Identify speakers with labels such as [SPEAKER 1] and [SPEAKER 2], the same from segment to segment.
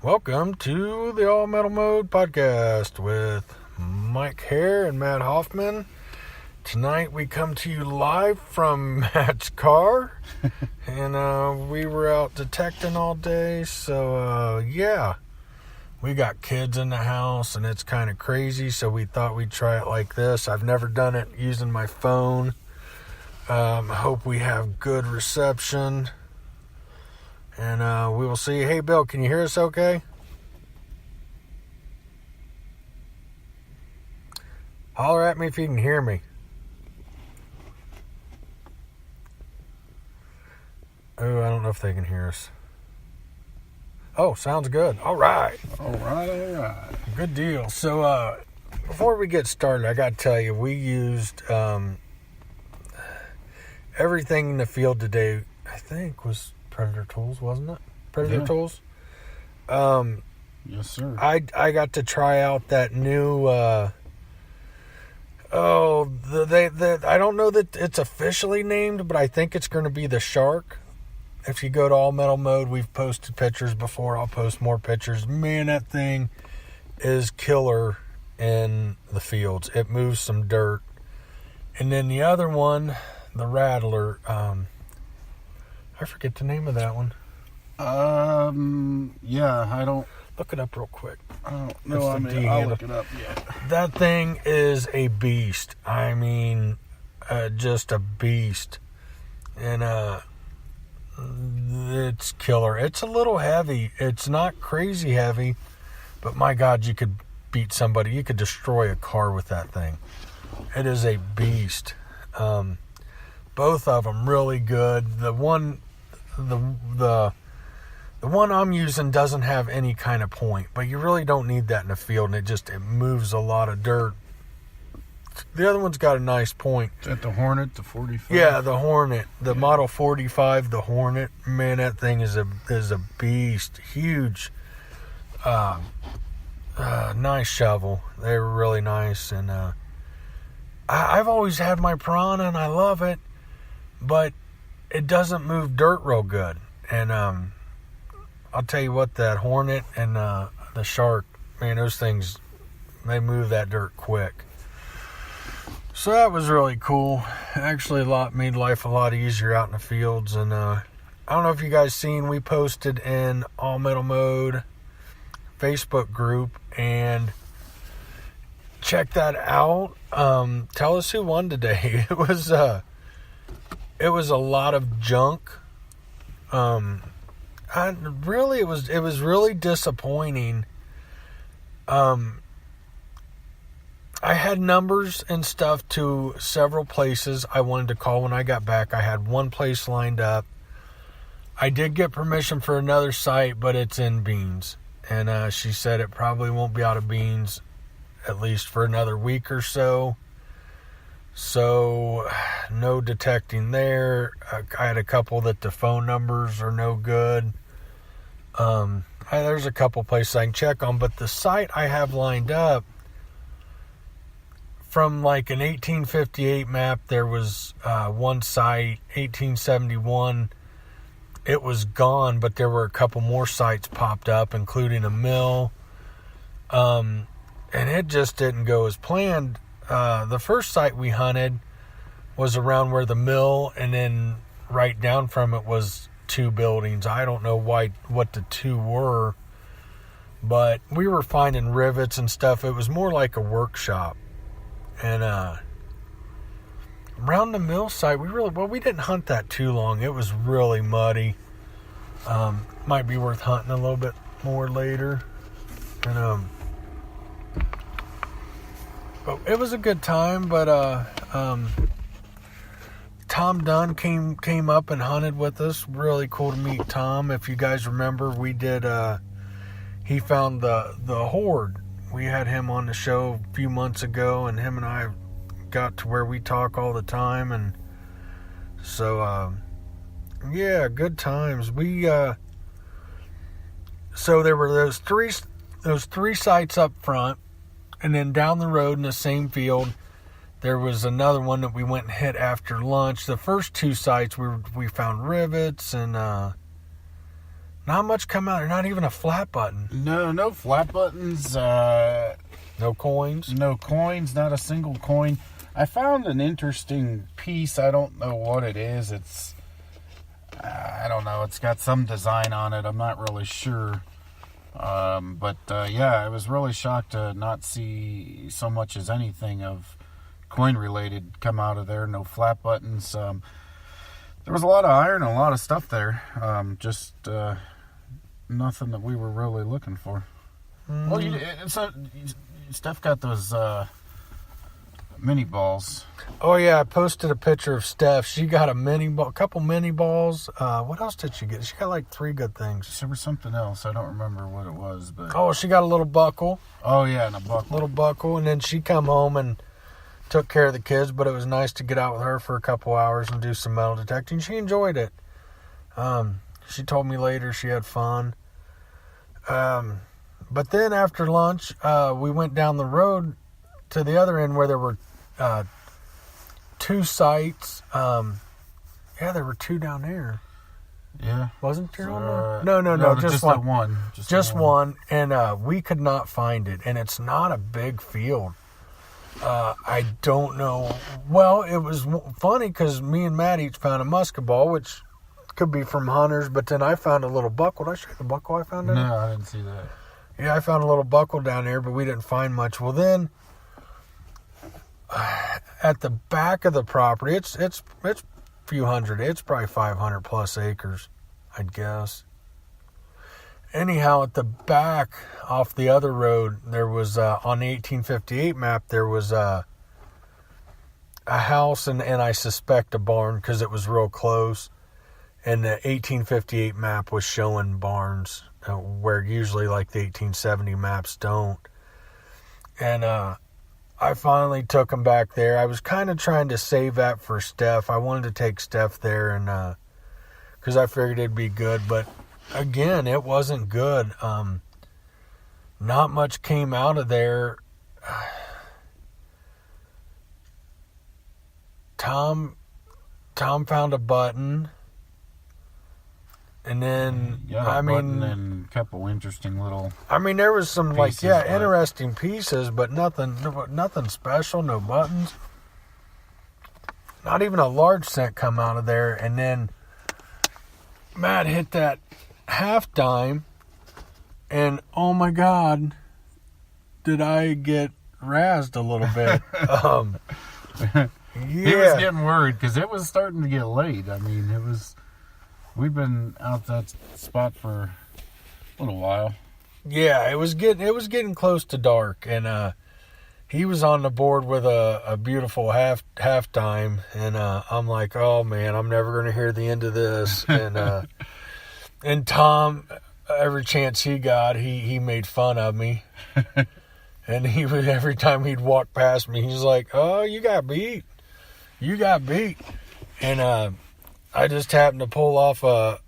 [SPEAKER 1] Welcome to the All Metal Mode podcast with Mike Hare and Matt Hoffman. Tonight we come to you live from Matt's car, and we were out detecting all day, so yeah. We got kids in the house, and it's kind of crazy, so we thought we'd try it like this. I've never done it using my phone. I hope we have good reception. And we will see. Hey, Bill, can you hear us okay? Holler at me if you can hear me. Oh, I don't know if they can hear us. Oh, sounds good. All right.
[SPEAKER 2] All right.
[SPEAKER 1] Good deal. So, before we get started, I got to tell you, we used everything in the field today, I think, was Predator Tools, wasn't it? Predator Tools?
[SPEAKER 2] Yes, sir.
[SPEAKER 1] I got to try out that new, I don't know that it's officially named, but I think it's going to be the Shark. If you go to All Metal Mode, we've posted pictures before. I'll post more pictures. Man, that thing is killer in the fields. It moves some dirt. And then the other one, the Rattler, I forget the name of that one.
[SPEAKER 2] Yeah, I don't...
[SPEAKER 1] Look it up real quick.
[SPEAKER 2] I don't know. I'll look it up, yeah.
[SPEAKER 1] That thing is a beast. I mean, just a beast. And, it's killer. It's a little heavy. It's not crazy heavy, but my God, you could beat somebody. You could destroy a car with that thing. It is a beast. Both of them really good. The one I'm using doesn't have any kind of point, but you really don't need that in the field, and it moves a lot of dirt. The other one's got a nice point.
[SPEAKER 2] Is that the Hornet, the 45?
[SPEAKER 1] Yeah, the Hornet, the Model 45, the Hornet. Man, that thing is a beast. Huge. Nice shovel. They were really nice, and I've always had my Piranha, and I love it, but it doesn't move dirt real good. And I'll tell you what, that Hornet and the Shark, man, those things, they move that dirt quick. So that was really cool. Actually, made life a lot easier out in the fields. And I don't know if you guys seen, we posted in All Metal Mode Facebook group, and check that out. Tell us who won today. It was a lot of junk. It was really disappointing. I had numbers and stuff to several places I wanted to call when I got back. I had one place lined up. I did get permission for another site, but it's in beans. And she said it probably won't be out of beans at least for another week or so. So, no detecting there. I had a couple that the phone numbers are no good. There's a couple places I can check on, but the site I have lined up, from like an 1858 map, there was one site, 1871, it was gone, but there were a couple more sites popped up, including a mill, and it just didn't go as planned. The first site we hunted was around where the mill, and then right down from it was two buildings. I don't know what the two were, but we were finding rivets and stuff. It was more like a workshop. And around the mill site, we didn't hunt that too long. It was really muddy. Might be worth hunting a little bit more later. And but it was a good time. But Tom Dunn came up and hunted with us. Really cool to meet Tom. If you guys remember, we did. He found the Horde. We had him on the show a few months ago, and him and I got to where we talk all the time, and so yeah, good times. So there were those three sites up front, and then down the road in the same field, there was another one that we went and hit after lunch. The first two sites we found rivets and Not much come out. Not even a flat button.
[SPEAKER 2] No flat buttons.
[SPEAKER 1] No coins.
[SPEAKER 2] No coins. Not a single coin. I found an interesting piece. I don't know what it is. It's, I don't know. It's got some design on it. I'm not really sure. But I was really shocked to not see so much as anything of coin related come out of there. No flat buttons. There was a lot of iron and a lot of stuff there. Just nothing that we were really looking for. Well, Steph got those mini balls.
[SPEAKER 1] Oh yeah, I posted a picture of Steph. She got a couple mini balls. What else did she get? She got like 3 good things.
[SPEAKER 2] There was something else. I don't remember what it was, but
[SPEAKER 1] she got a little buckle.
[SPEAKER 2] Oh yeah, and a buckle.
[SPEAKER 1] Little buckle, and then she come home and took care of the kids. But it was nice to get out with her for a couple hours and do some metal detecting. She enjoyed it. She told me later she had fun. But then after lunch, we went down the road to the other end where there were 2 sites. There were 2 down there.
[SPEAKER 2] Yeah.
[SPEAKER 1] Wasn't there one? No, just one.
[SPEAKER 2] One.
[SPEAKER 1] Just one. And we could not find it. And it's not a big field. I don't know. Well, it was funny because me and Matt each found a musket ball, which could be from hunters. But then I found a little buckle. Did I show you the buckle I found?
[SPEAKER 2] No, I didn't see that.
[SPEAKER 1] Yeah, I found a little buckle down there, but we didn't find much. Well, then at the back of the property, it's a few hundred. It's probably 500 plus acres, I'd guess. Anyhow, at the back off the other road, there was on the 1858 map there was a house and I suspect a barn because it was real close. And the 1858 map was showing barns where usually like the 1870 maps don't. And I finally took them back there. I was kind of trying to save that for Steph. I wanted to take Steph there and because I figured it'd be good. But again, it wasn't good. Not much came out of there. Tom found a button. And then,
[SPEAKER 2] and a couple interesting little.
[SPEAKER 1] There was some
[SPEAKER 2] pieces,
[SPEAKER 1] interesting pieces, but nothing special. No buttons. Not even a large scent come out of there. And then Matt hit that half dime, and oh my God, did I get razzed a little bit?
[SPEAKER 2] He was getting worried because it was starting to get late. It was. We've been out that spot for a little while.
[SPEAKER 1] Yeah, it was getting close to dark, and he was on the board with a beautiful half dime, and I'm like, oh man, I'm never going to hear the end of this. And and Tom, every chance he got, he made fun of me, and he would every time he'd walk past me, he's like, oh, you got beat, and I just happened to pull off the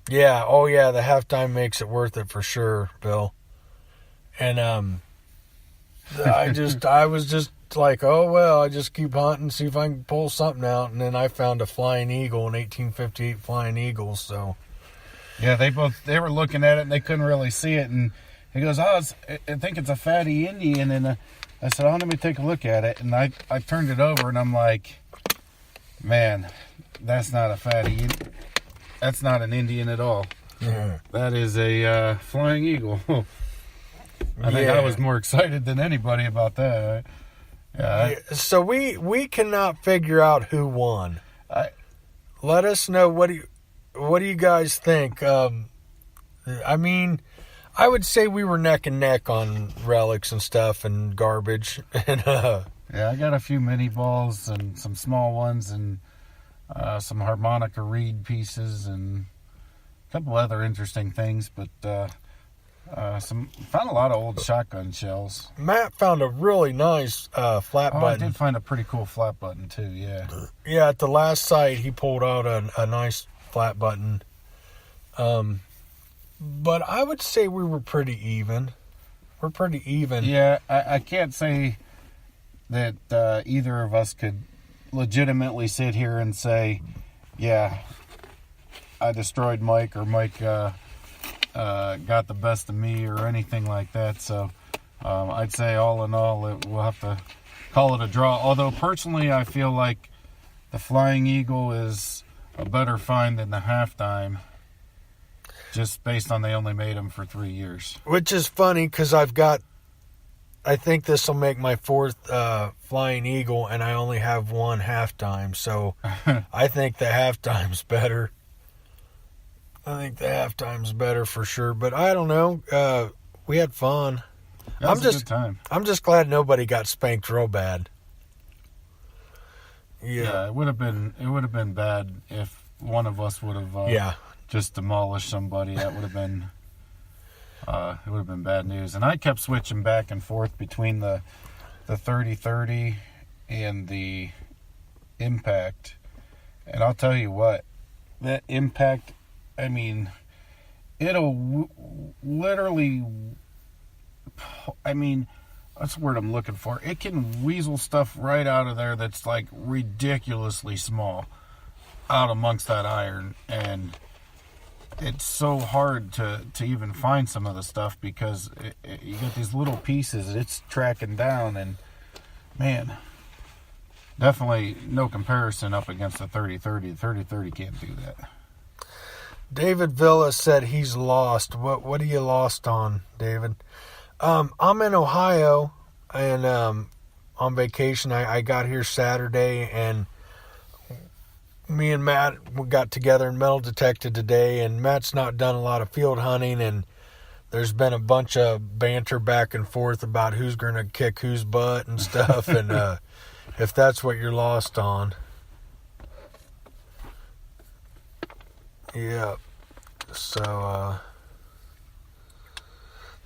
[SPEAKER 1] halftime makes it worth it for sure, Bill. And I was just like, oh well, I just keep hunting, see if I can pull something out, and then I found a flying eagle, an 1858 flying eagle. So
[SPEAKER 2] yeah, they were looking at it and they couldn't really see it, and he goes, I think it's a fatty Indian, and I said, let me take a look at it, and I turned it over and I'm like, man, that's not a fatty. That's not an Indian at all.
[SPEAKER 1] Yeah.
[SPEAKER 2] That is a flying eagle. I think I was more excited than anybody about that.
[SPEAKER 1] So we cannot figure out who won. Let us know what do you guys think? I would say we were neck and neck on relics and stuff and garbage and
[SPEAKER 2] Yeah, I got a few mini balls and some small ones and some harmonica reed pieces and a couple other interesting things, but found a lot of old shotgun shells.
[SPEAKER 1] Matt found a really nice flat button.
[SPEAKER 2] I did find a pretty cool flat button too, yeah.
[SPEAKER 1] Yeah, at the last site he pulled out a nice flat button. But I would say we were pretty even. We're pretty even.
[SPEAKER 2] Yeah, I can't say that either of us could legitimately sit here and say, yeah, I destroyed Mike, or Mike got the best of me, or anything like that. So I'd say all in all, we'll have to call it a draw. Although personally, I feel like the Flying Eagle is a better find than the Halftime, just based on they only made them for 3 years.
[SPEAKER 1] Which is funny because I think this will make my fourth Flying Eagle, and I only have one Halftime. So I think the Halftime's better. I think the Halftime's better for sure. But I don't know. We had fun.
[SPEAKER 2] That was a good time.
[SPEAKER 1] I'm just glad nobody got spanked real bad.
[SPEAKER 2] Yeah, it would have been bad if one of us would have just demolished somebody. That would have been it would have been bad news. And I kept switching back and forth between the 30-30 and the Impact. And I'll tell you what, that Impact, I mean, it'll literally, I mean, that's the word I'm looking for. It can weasel stuff right out of there that's like ridiculously small out amongst that iron. And it's so hard to even find some of the stuff because you get these little pieces it's tracking down. And man, definitely no comparison up against the 30-30. The 30-30 can't do that.
[SPEAKER 1] David Villa said he's lost. What are you lost on, David? I'm in Ohio, and on vacation. I got here Saturday, and me and Matt got together and metal detected today, and Matt's not done a lot of field hunting, and there's been a bunch of banter back and forth about who's going to kick whose butt and stuff, and if that's what you're lost on. Yeah, so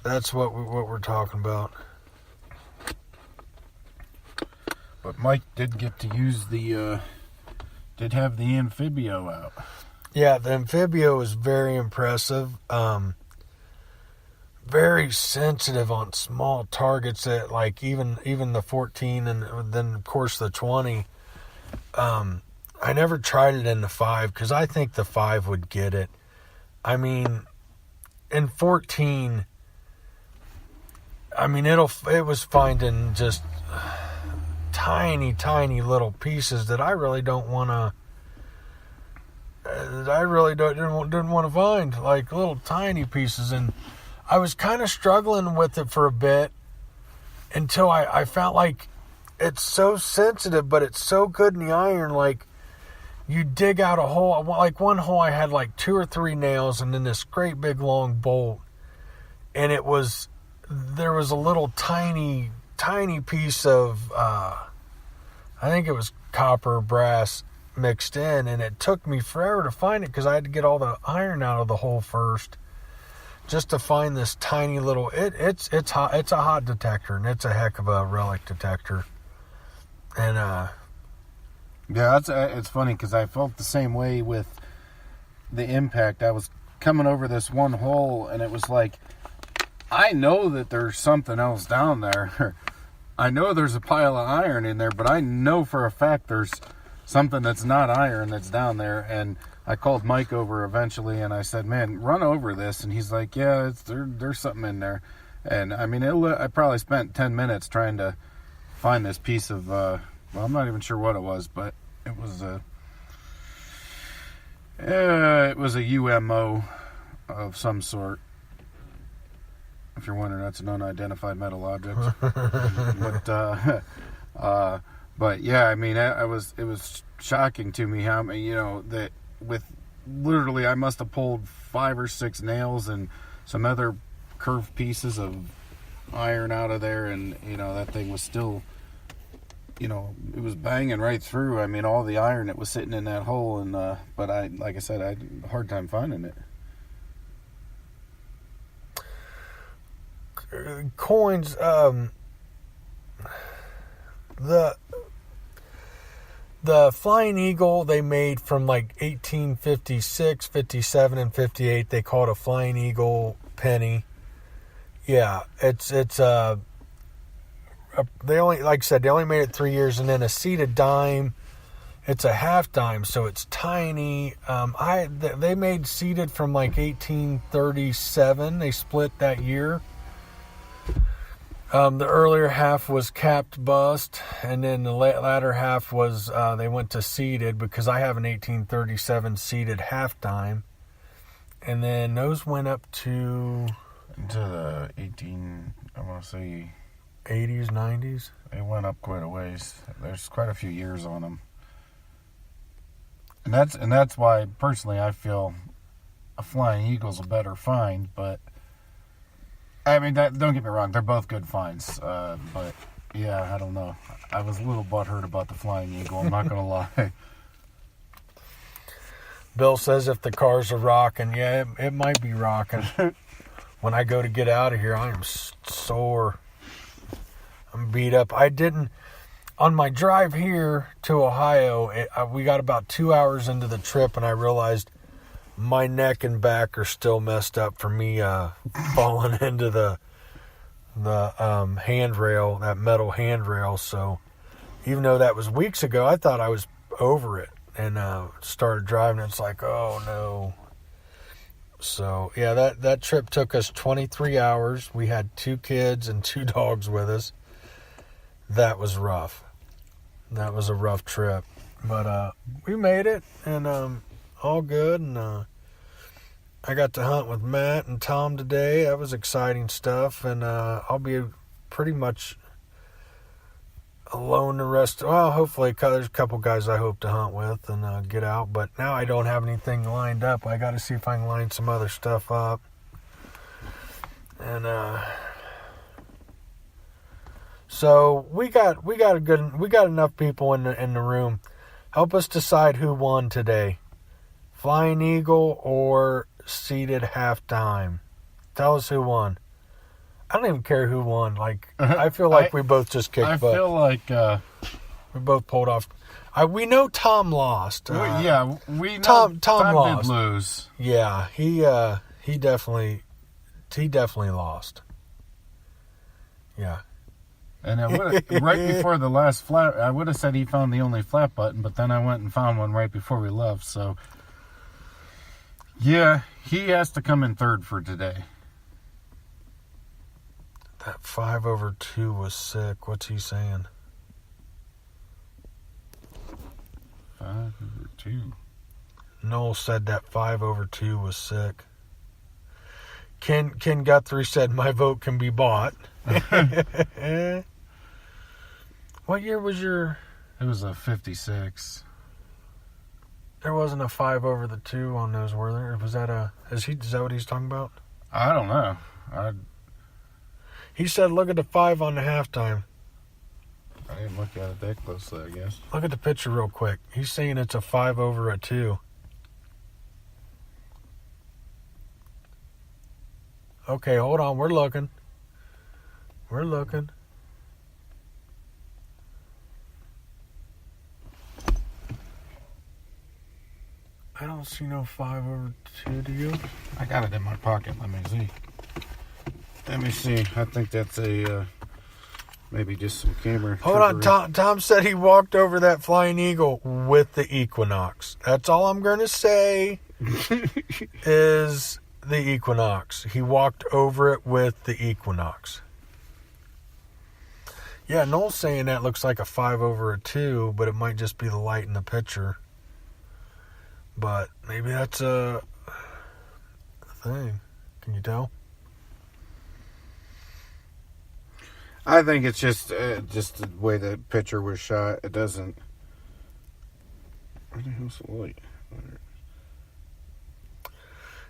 [SPEAKER 1] that's what we're talking about.
[SPEAKER 2] But Mike did get to use did have the Amphibio out.
[SPEAKER 1] Yeah, the Amphibio is very impressive. Very sensitive on small targets at like even the 14 and then of course the 20. I never tried it in the 5 because I think the 5 would get it. I mean, in 14, I mean it was finding just tiny little pieces that I really don't want to. Didn't want to find, like little tiny pieces, and I was kind of struggling with it for a bit until I felt like it's so sensitive, but it's so good in the iron. Like you dig out a hole, like one hole I had like 2 or 3 nails, and then this great big long bolt, and there was a little tiny piece of I think it was copper or brass mixed in, and it took me forever to find it because I had to get all the iron out of the hole first just to find this tiny little it's hot. It's a hot detector, and it's a heck of a relic detector. And
[SPEAKER 2] yeah, it's funny because I felt the same way with the Impact. I was coming over this one hole, and it was like, I know that there's something else down there. I know there's a pile of iron in there, but I know for a fact there's something that's not iron that's down there. And I called Mike over eventually, and I said, man, run over this. And he's like, yeah, there's something in there. And I mean, I probably spent 10 minutes trying to find this piece of, well, I'm not even sure what it was, but it was a UMO of some sort. If you're wondering, that's an unidentified metal object. But yeah, I mean, it was shocking to me how many, that with literally I must have pulled 5 or 6 nails and some other curved pieces of iron out of there, and that thing was still, it was banging right through. I mean, all the iron that was sitting in that hole, and but like I said, I had a hard time finding it.
[SPEAKER 1] Coins, the Flying Eagle they made from like 1856, 57, and 58. They call it a Flying Eagle penny. Yeah, it's they only, like I said, they only made it 3 years, and then a seated dime It's a half dime, so it's tiny. They made seated from like 1837. They split that year. The earlier half was capped bust, and then the latter half was they went to seated, because I have an 1837 seated half dime, and then those went up to
[SPEAKER 2] the I want to say
[SPEAKER 1] 80s, 90s.
[SPEAKER 2] They went up quite a ways. There's quite a few years on them, and that's why personally I feel a Flying Eagle's a better find, but. I mean, don't get me wrong, they're both good finds, but yeah, I don't know. I was a little butthurt about the Flying Eagle, I'm not going to lie.
[SPEAKER 1] Bill says if the cars are rocking, yeah, it might be rocking. When I go to get out of here, I am sore. I'm beat up. On my drive here to Ohio, we got about 2 hours into the trip, and I realized my neck and back are still messed up for me falling into the handrail, that metal handrail. So even though that was weeks ago, I thought I was over it, and started driving. It's like, oh no. So yeah, that trip took us 23 hours. We had 2 kids and 2 dogs with us. That was rough. That was a rough trip, but we made it, and all good. And I got to hunt with Matt and Tom today. That was exciting stuff, and I'll be pretty much alone the rest. Well, hopefully there's a couple guys I hope to hunt with and get out, but now I don't have anything lined up. I got to see if I can line some other stuff up. And so we got enough people in the room. Help us decide who won today. Flying Eagle or seated half dime. Tell us who won. I don't even care who won. Like, I feel like we both just kicked butt.
[SPEAKER 2] I feel like
[SPEAKER 1] we both pulled off. We know Tom lost.
[SPEAKER 2] We know Tom
[SPEAKER 1] lost.
[SPEAKER 2] Did lose.
[SPEAKER 1] Yeah, he definitely lost. Yeah.
[SPEAKER 2] And right before the last flat, I would have said he found the only flat button, but then I went and found one right before we left. So, yeah, he has to come in third for today.
[SPEAKER 1] That 5/2 was sick. What's he saying?
[SPEAKER 2] 5/2.
[SPEAKER 1] Noel said that 5/2 was sick. Ken Guthrie said my vote can be bought. What year was your?
[SPEAKER 2] It was a 56.
[SPEAKER 1] There wasn't a 5/2 on those, were there? Was that is that what he's talking about?
[SPEAKER 2] I don't know.
[SPEAKER 1] He said, look at the 5 on the halftime.
[SPEAKER 2] I didn't look at it that closely, I guess.
[SPEAKER 1] Look at the picture real quick. He's saying it's a 5/2. Okay, hold on. We're looking. I don't see no 5/2, do you?
[SPEAKER 2] I got it in my pocket. Let me see. I think that's maybe just some camera.
[SPEAKER 1] Hold on. Tom said he walked over that Flying Eagle with the Equinox. That's all I'm going to say is the Equinox. He walked over it with the Equinox. Yeah, Noel's saying that looks like a 5/2, but it might just be the light in the picture. But maybe that's a thing. Can you tell?
[SPEAKER 2] I think it's just the way the picture was shot. It doesn't. Where the hell's the light?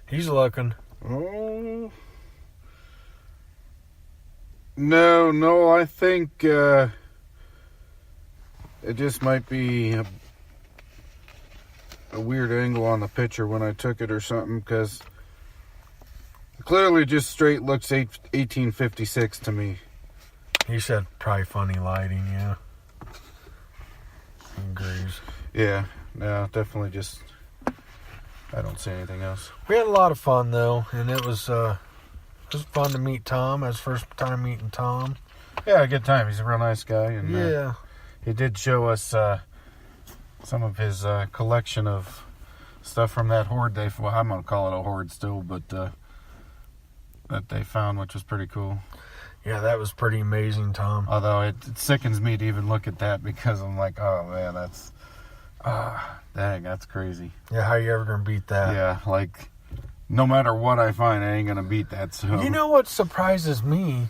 [SPEAKER 1] He's looking.
[SPEAKER 2] Oh. No, I think it just might be a weird angle on the picture when I took it or something, because clearly just straight looks 1856 to me.
[SPEAKER 1] He said probably funny lighting, yeah. He agrees.
[SPEAKER 2] Yeah, no, definitely just, I don't see anything else.
[SPEAKER 1] We had a lot of fun, though, and it was fun to meet Tom. It was first time meeting Tom.
[SPEAKER 2] Yeah, a good time. He's a real nice guy. And
[SPEAKER 1] yeah.
[SPEAKER 2] he did show us some of his collection of stuff from that hoard well, I'm gonna call it a hoard still, but that they found, which was pretty cool.
[SPEAKER 1] Yeah, that was pretty amazing, Tom.
[SPEAKER 2] Although it sickens me to even look at that, because I'm like, oh man, that's dang, that's crazy.
[SPEAKER 1] Yeah, how you ever gonna beat that?
[SPEAKER 2] Yeah, like no matter what I find, I ain't gonna beat that. So
[SPEAKER 1] You know what surprises me?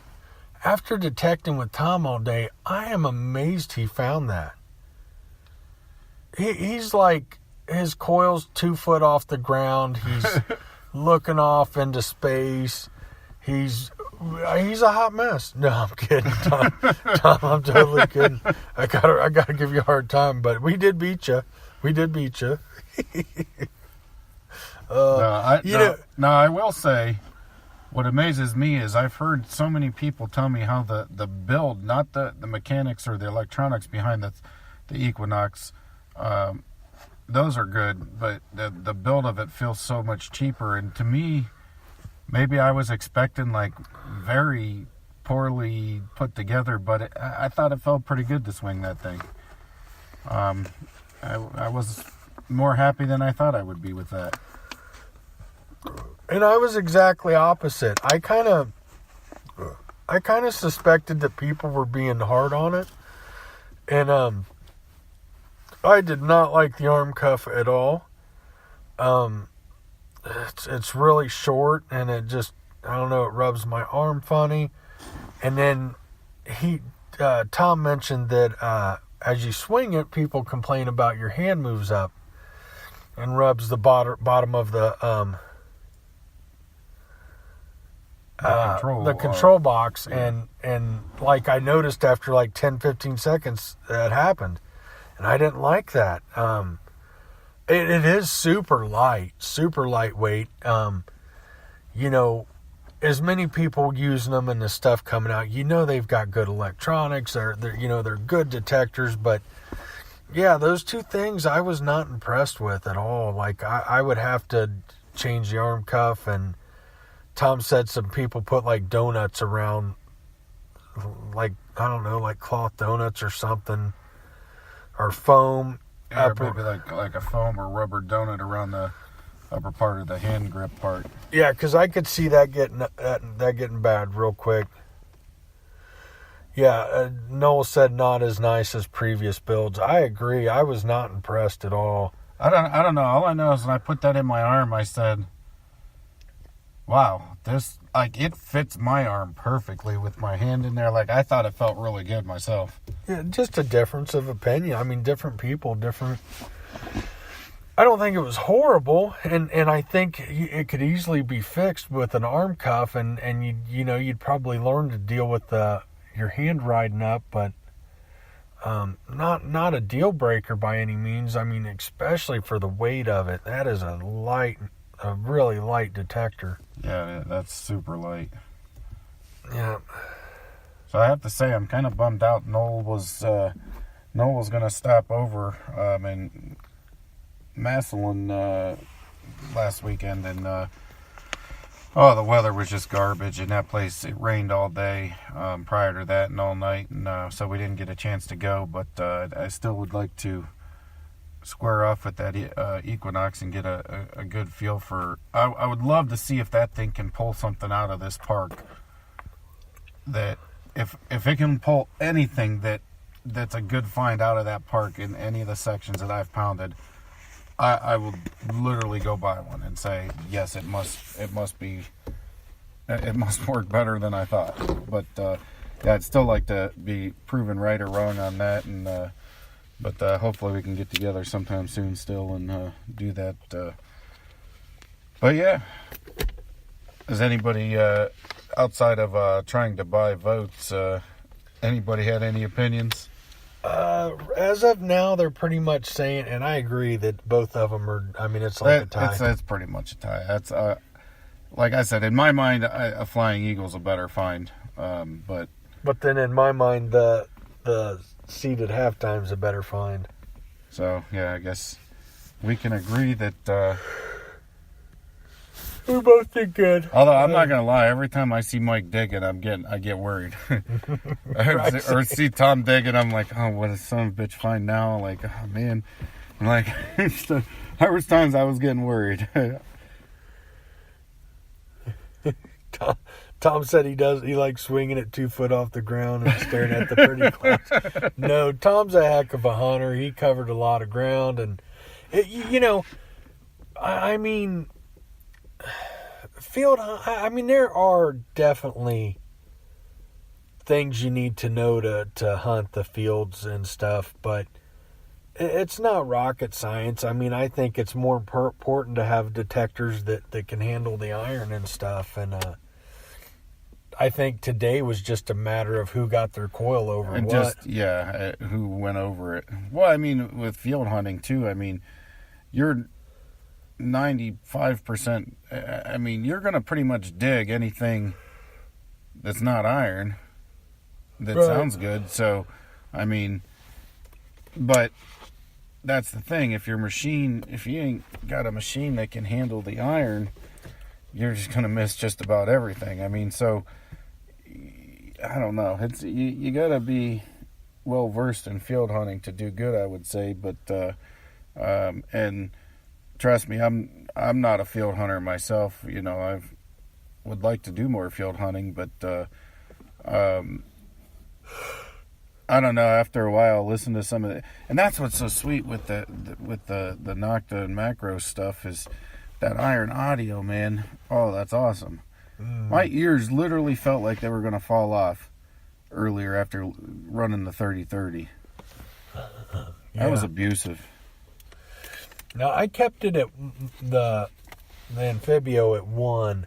[SPEAKER 1] After detecting with Tom all day, I am amazed he found that. He's like, his coil's 2 foot off the ground. He's looking off into space. He's a hot mess. No, I'm kidding, Tom. Tom, I'm totally kidding. I gotta give you a hard time, but we did beat you. We did beat you.
[SPEAKER 2] I will say, what amazes me is I've heard so many people tell me how the build, not the mechanics or the electronics behind the Equinox, those are good, but the build of it feels so much cheaper. And to me, maybe I was expecting like very poorly put together, but I thought it felt pretty good to swing that thing. I was more happy than I thought I would be with that.
[SPEAKER 1] And I was exactly opposite. I kind of suspected that people were being hard on it, and I did not like the arm cuff at all. It's really short, and it just, I don't know, it rubs my arm funny. And then Tom mentioned that as you swing it, people complain about your hand moves up and rubs the bottom of the control box.
[SPEAKER 2] Yeah.
[SPEAKER 1] And like I noticed after like 10-15 seconds that happened, and I didn't like that. It is super lightweight. As many people using them and the stuff coming out, they've got good electronics. They're good detectors, but yeah, those two things I was not impressed with at all. Like I would have to change the arm cuff, and Tom said some people put like donuts around, like, I don't know, like cloth donuts or something, or foam.
[SPEAKER 2] Or maybe like a foam or rubber donut around the upper part of the hand grip part.
[SPEAKER 1] Yeah, because I could see that getting bad real quick. Yeah, Noel said not as nice as previous builds. I agree. I was not impressed at all.
[SPEAKER 2] I don't know. All I know is when I put that in my arm, I said, wow, this, like, it fits my arm perfectly with my hand in there. Like, I thought it felt really good myself.
[SPEAKER 1] Yeah, just a difference of opinion. I mean, different people, different. I don't think it was horrible, and I think it could easily be fixed with an arm cuff, and you'd probably learn to deal with your hand riding up, but not a deal breaker by any means. I mean, especially for the weight of it. That is a really light detector.
[SPEAKER 2] Yeah, that's super light.
[SPEAKER 1] Yeah.
[SPEAKER 2] So I have to say, I'm kind of bummed out. Noel was going to stop over in Massillon last weekend, and the weather was just garbage in that place. It rained all day prior to that and all night, and so we didn't get a chance to go. But I still would like to square off with that Equinox and get a good feel for. I would love to see if that thing can pull something out of this park. That if it can pull anything that's a good find out of that park in any of the sections that I've pounded, I will literally go buy one and say, yes, it must work better than I thought. But yeah, I'd still like to be proven right or wrong on that, and but hopefully we can get together sometime soon still and do that. But yeah, has anybody outside of trying to buy votes, anybody had any opinions?
[SPEAKER 1] As of now, they're pretty much saying, and I agree that both of them are. I mean, it's like a tie.
[SPEAKER 2] It's pretty much a tie. That's like I said, in my mind, a Flying Eagle's a better find. But
[SPEAKER 1] then in my mind, the seat at halftime's a better find.
[SPEAKER 2] So yeah, I guess we can agree that.
[SPEAKER 1] We both did good.
[SPEAKER 2] Although I'm not gonna lie, every time I see Mike digging, I get worried. or see Tom digging, I'm like, oh, what a son of a bitch find now? Like, oh man, Like, there was times I was getting worried.
[SPEAKER 1] Tom said he likes swinging it 2 foot off the ground and staring at the pretty clouds. No, Tom's a heck of a hunter. He covered a lot of ground, and I mean, there are definitely things you need to know to hunt the fields and stuff, but it's not rocket science. I mean, I think it's more important to have detectors that can handle the iron and stuff, and I think today was just a matter of who got their coil over
[SPEAKER 2] and
[SPEAKER 1] what.
[SPEAKER 2] Who went over it. Well, I mean, with field hunting too, I mean, you're 95%, I mean, you're going to pretty much dig anything that's not iron that
[SPEAKER 1] right.
[SPEAKER 2] Sounds good. So, I mean, but that's the thing. If you ain't got a machine that can handle the iron, you're just going to miss just about everything. I mean, so, I don't know. You got to be well versed in field hunting to do good, I would say. But, and trust me, I'm not a field hunter myself. You know, I would like to do more field hunting, but I don't know. After a while, listen to some of it, and that's what's so sweet with the Nocta and Macro stuff is that iron audio, man. Oh, that's awesome. My ears literally felt like they were going to fall off earlier after running the 30-30. That was abusive.
[SPEAKER 1] Now, I kept it at the Amphibio at 1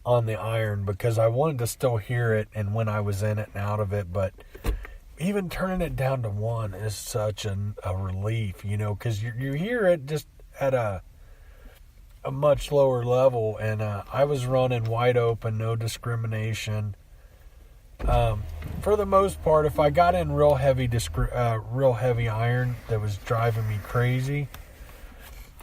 [SPEAKER 1] on the iron because I wanted to still hear it and when I was in it and out of it, but even turning it down to 1 is such a relief, you know, because you hear it just at a much lower level, and I was running wide open, no discrimination. For the most part, if I got in real heavy iron that was driving me crazy,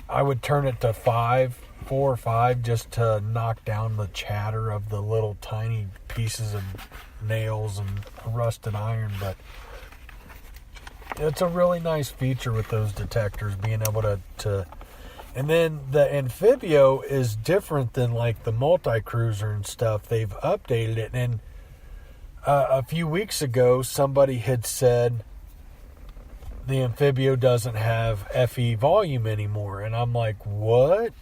[SPEAKER 1] I would turn it to 4 or 5, just to knock down the chatter of the little tiny pieces of nails and rusted iron. But it's a really nice feature with those detectors, being able to and then the Amphibio is different than like the multi-cruiser and stuff. They've updated it, and a few weeks ago somebody had said the Amphibio doesn't have FE volume anymore, and I'm like, what?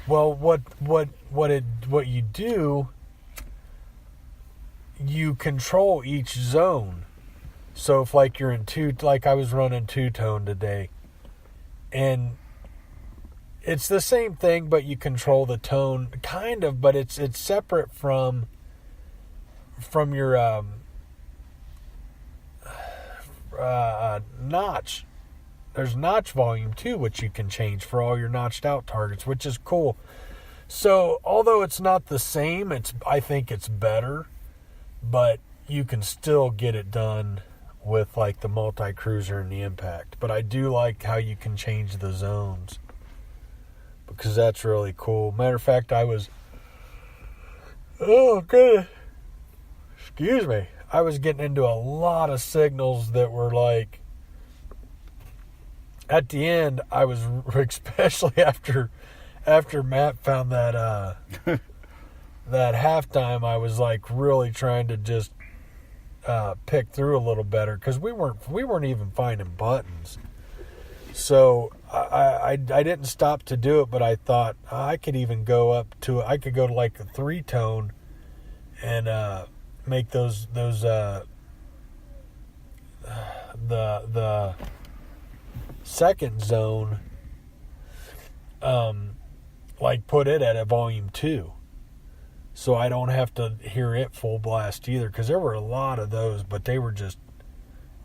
[SPEAKER 1] Well, what you do, you control each zone. So if like you're in like I was running 2-tone today, and it's the same thing, but you control the tone kind of, but it's separate from your notch. There's notch volume too, which you can change for all your notched out targets, which is cool. So although it's not the same, I think it's better, but you can still get it done with like the multi-cruiser and the Impact. But I do like how you can change the zones, because that's really cool. Matter of fact, I was getting into a lot of signals that were like, at the end, I was, especially after Matt found that that halftime, I was like really trying to just pick through a little better, because we weren't even finding buttons. So I didn't stop to do it, but I thought I could go to like a 3-tone and make those the second zone, like put it at a volume 2, so I don't have to hear it full blast either, because there were a lot of those, but they were just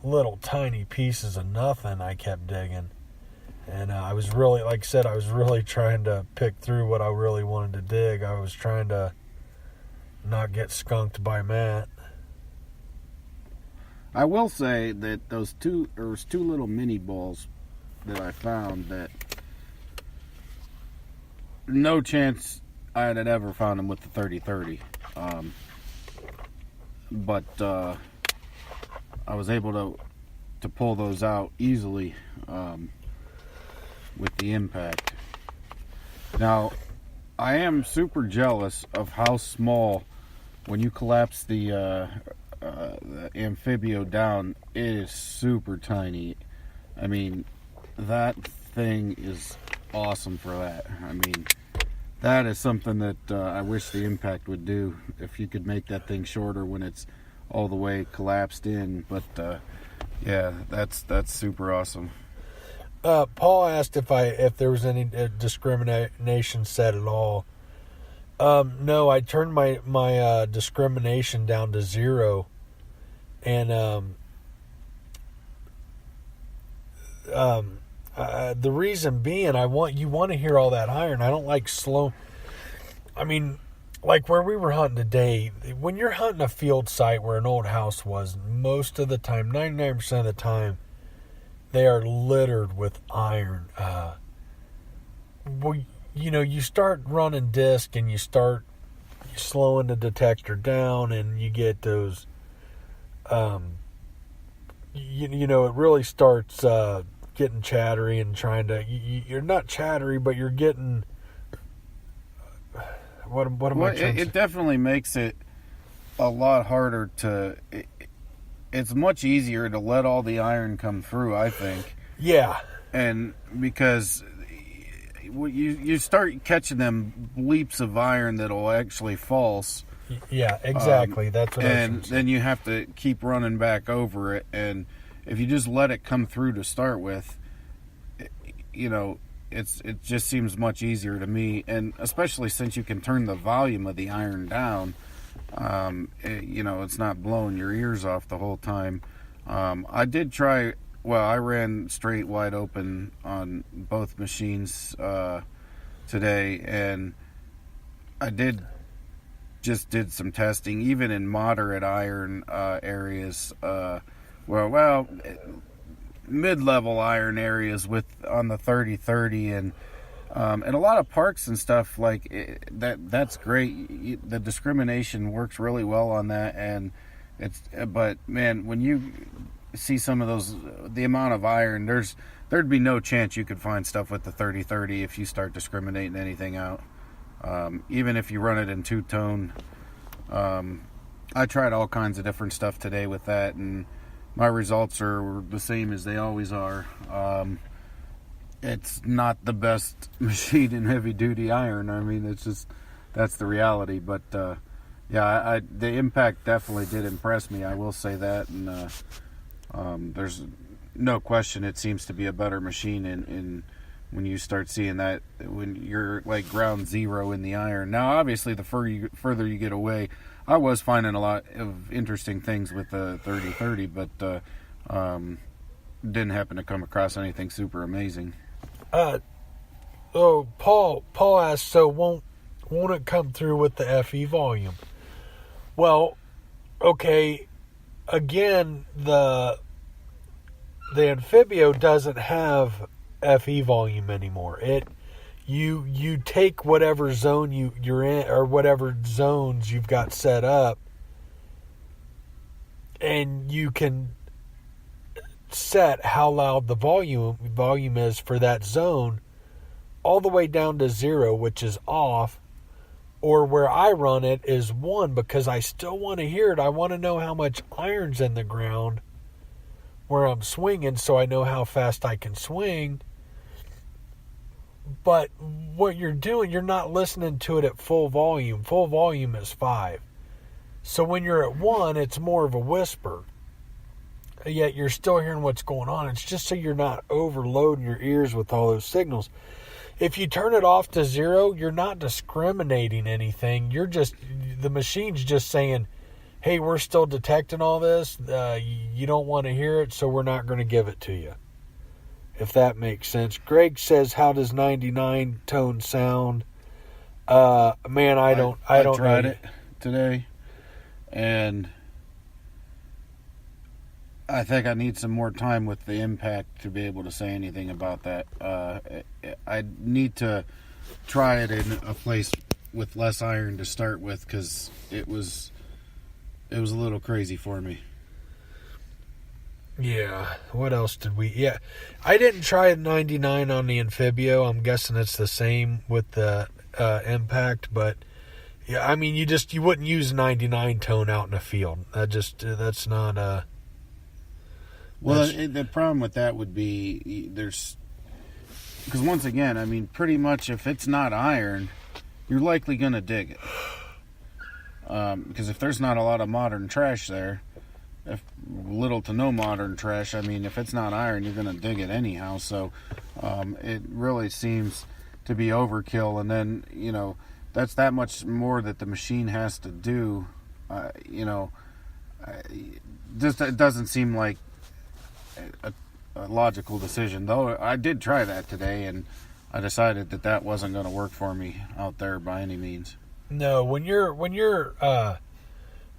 [SPEAKER 1] little tiny pieces of nothing I kept digging. And I was really, like I said, I was really trying to pick through what I really wanted to dig. I was trying to not get skunked by Matt.
[SPEAKER 2] I will say that there was two little mini balls that I found that no chance I had ever found them with the 30-30. But I was able to pull those out easily. with the impact. Now, I am super jealous of how small, when you collapse the Amphibio down, it is super tiny. I mean, that thing is awesome for that. I mean, that is something that I wish the impact would do, if you could make that thing shorter when it's all the way collapsed in. But yeah, that's super awesome.
[SPEAKER 1] Paul asked if there was any discrimination set at all. No, I turned my discrimination down to 0, and the reason being, you want to hear all that iron. I don't like slow. I mean, like where we were hunting today, when you're hunting a field site where an old house was, most of the time, 99% of the time, they are littered with iron. You start running disc and you start slowing the detector down, and you get those. It really starts getting chattery and trying to. You're not chattery, but you're getting. What am I trying to say?
[SPEAKER 2] It definitely makes it a lot harder to. It's much easier to let all the iron come through, I think.
[SPEAKER 1] Yeah.
[SPEAKER 2] And because you start catching them leaps of iron that'll actually false.
[SPEAKER 1] Yeah, exactly. That's what I was saying.
[SPEAKER 2] Then you have to keep running back over it. And if you just let it come through to start with, it just seems much easier to me. And especially since you can turn the volume of the iron down. It's not blowing your ears off the whole time. I did try. Well, I ran straight wide open on both machines today, and I did some testing, even in moderate iron areas. Mid-level iron areas on the 30-30 and a lot of parks and stuff like that's great. The discrimination works really well on that, and but man, when you see some of those, the amount of iron, there'd be no chance you could find stuff with the 30-30 if you start discriminating anything out. Even if you run it in two-tone. I tried all kinds of different stuff today with that, and my results are the same as they always are. It's not the best machine in heavy-duty iron. I mean, that's the reality. But, the impact definitely did impress me. I will say that. And there's no question it seems to be a better machine in when you start seeing that, when you're like ground zero in the iron. Now, obviously, the further you get away, I was finding a lot of interesting things with the 30-30, but didn't happen to come across anything super amazing.
[SPEAKER 1] Paul asked, so won't it come through with the FE volume? Well, okay, again, the Amphibio doesn't have FE volume anymore. You take whatever zone you're in, or whatever zones you've got set up, and you can set how loud the volume is for that zone, all the way down to 0, which is off, or where I run it is 1, because I still want to hear it. I want to know how much iron's in the ground where I'm swinging, so I know how fast I can swing. But what you're doing, you're not listening to it at full volume. Full volume is 5. So when you're at 1, it's more of a whisper. Yet you're still hearing what's going on. It's just so you're not overloading your ears with all those signals. If you turn it off to 0, you're not discriminating anything. The machine's just saying, hey, we're still detecting all this. You don't want to hear it, so we're not going to give it to you. If that makes sense. Greg says, how does 99 tone sound? Man, I don't
[SPEAKER 2] tried it today, and I think I need some more time with the impact to be able to say anything about that. I need to try it in a place with less iron to start with, because it was a little crazy for me.
[SPEAKER 1] Yeah. What else did we? Yeah, I didn't try 99 on the Amphibio. I'm guessing it's the same with the Impact, but yeah, I mean, you wouldn't use 99 tone out in the field. That's not
[SPEAKER 2] Well, the problem with that would be because once again, I mean, pretty much if it's not iron, you're likely going to dig it. Because if there's not a lot of modern trash there, if little to no modern trash, I mean, if it's not iron, you're going to dig it anyhow. So it really seems to be overkill. And then, that's that much more that the machine has to do. It doesn't seem like a logical decision. Though I did try that today, and I decided that wasn't going to work for me out there by any means.
[SPEAKER 1] No, when you're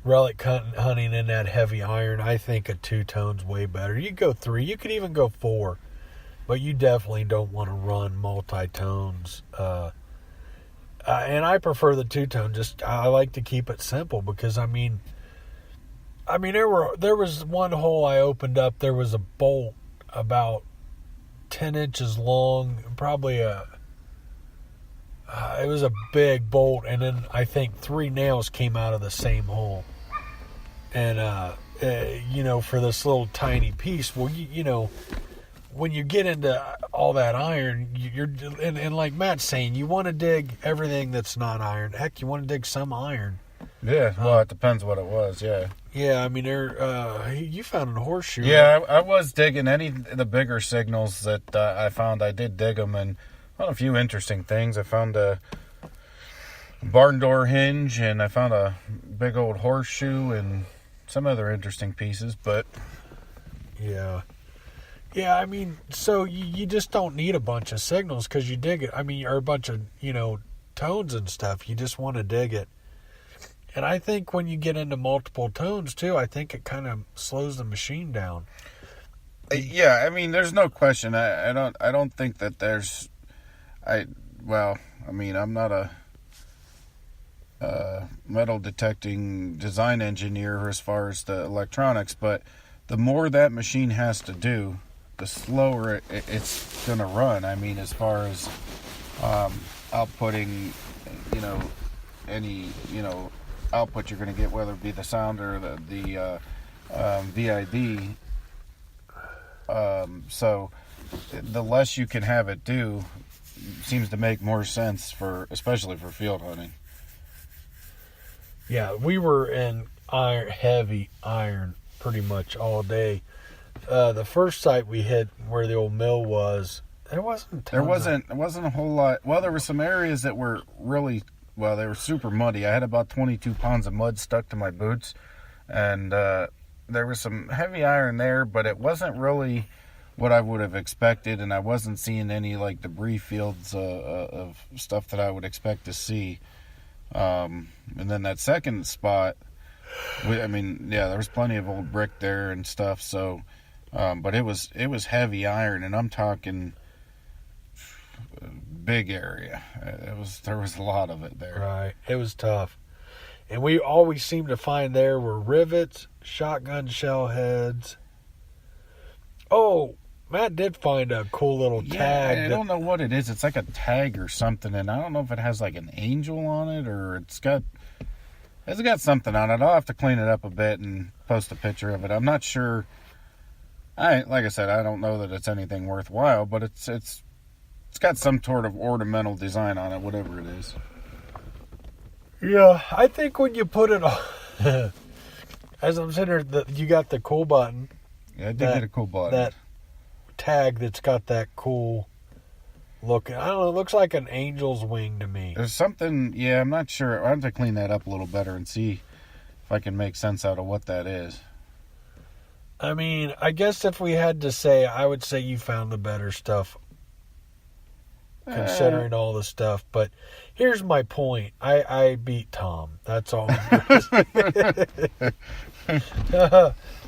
[SPEAKER 1] relic hunting in that heavy iron, I think a 2-tone's way better. You go 3, you could even go 4, but you definitely don't want to run multi-tones. And I prefer the 2-tone. I like to keep it simple because I mean there was one hole I opened up. There was a bolt about 10 inches long, probably it was a big bolt, and then I think 3 nails came out of the same hole. And, for this little tiny piece, well, when you get into all that iron, and like Matt's saying, you want to dig everything that's not iron. Heck, you want to dig some iron.
[SPEAKER 2] Yeah, well, it depends what it was, yeah.
[SPEAKER 1] Yeah, I mean, you found a horseshoe.
[SPEAKER 2] Yeah, I was digging any of the bigger signals that I found. I did dig them and found a few interesting things. I found a barn door hinge, and I found a big old horseshoe and some other interesting pieces, but...
[SPEAKER 1] Yeah, I mean, so you just don't need a bunch of signals because you dig it. I mean, or a bunch of, tones and stuff. You just want to dig it. And I think when you get into multiple tones, too, I think it kind of slows the machine down.
[SPEAKER 2] Yeah, I mean, there's no question. I don't think that there's... I'm not a metal detecting design engineer as far as the electronics, but the more that machine has to do, the slower it's going to run. I mean, as far as outputting, any, output you're going to get, whether it be the sound or the VID. So the less you can have it do seems to make more sense especially for field hunting.
[SPEAKER 1] Yeah, we were in heavy iron pretty much all day. The first site we hit where the old mill was, there wasn't a whole lot. Well, there were some areas that were really, they were super muddy. I had about 22 pounds of mud stuck to my boots, and there was some heavy iron there, but it wasn't really what I would have expected, and I wasn't seeing any like debris fields of stuff that I would expect to see. And then that second spot, there was plenty of old brick there and stuff. So, but it was heavy iron, and I'm talking big area. There was a lot of it there. Right, it was tough, and we always seemed to find there were rivets, shotgun shell heads. Oh, Matt did find a cool little tag.
[SPEAKER 2] I don't know what it is. It's like a tag or something, and I don't know if it has like an angel on it or it's got something on it. I'll have to clean it up a bit and post a picture of it. I'm not sure. Like I said, I don't know that it's anything worthwhile, but it's got some sort of ornamental design on it, whatever it is.
[SPEAKER 1] Yeah, I think when you put it on, as I'm sitting there, you got the cool button.
[SPEAKER 2] Yeah, I did get a cool button.
[SPEAKER 1] That tag that's got that cool look. I don't know, it looks like an angel's wing to me.
[SPEAKER 2] There's something, I'm not sure. I have to clean that up a little better and see if I can make sense out of what that is.
[SPEAKER 1] I mean, I guess if we had to say, I would say you found the better stuff considering all the stuff. But here's my point. I beat Tom. That's all.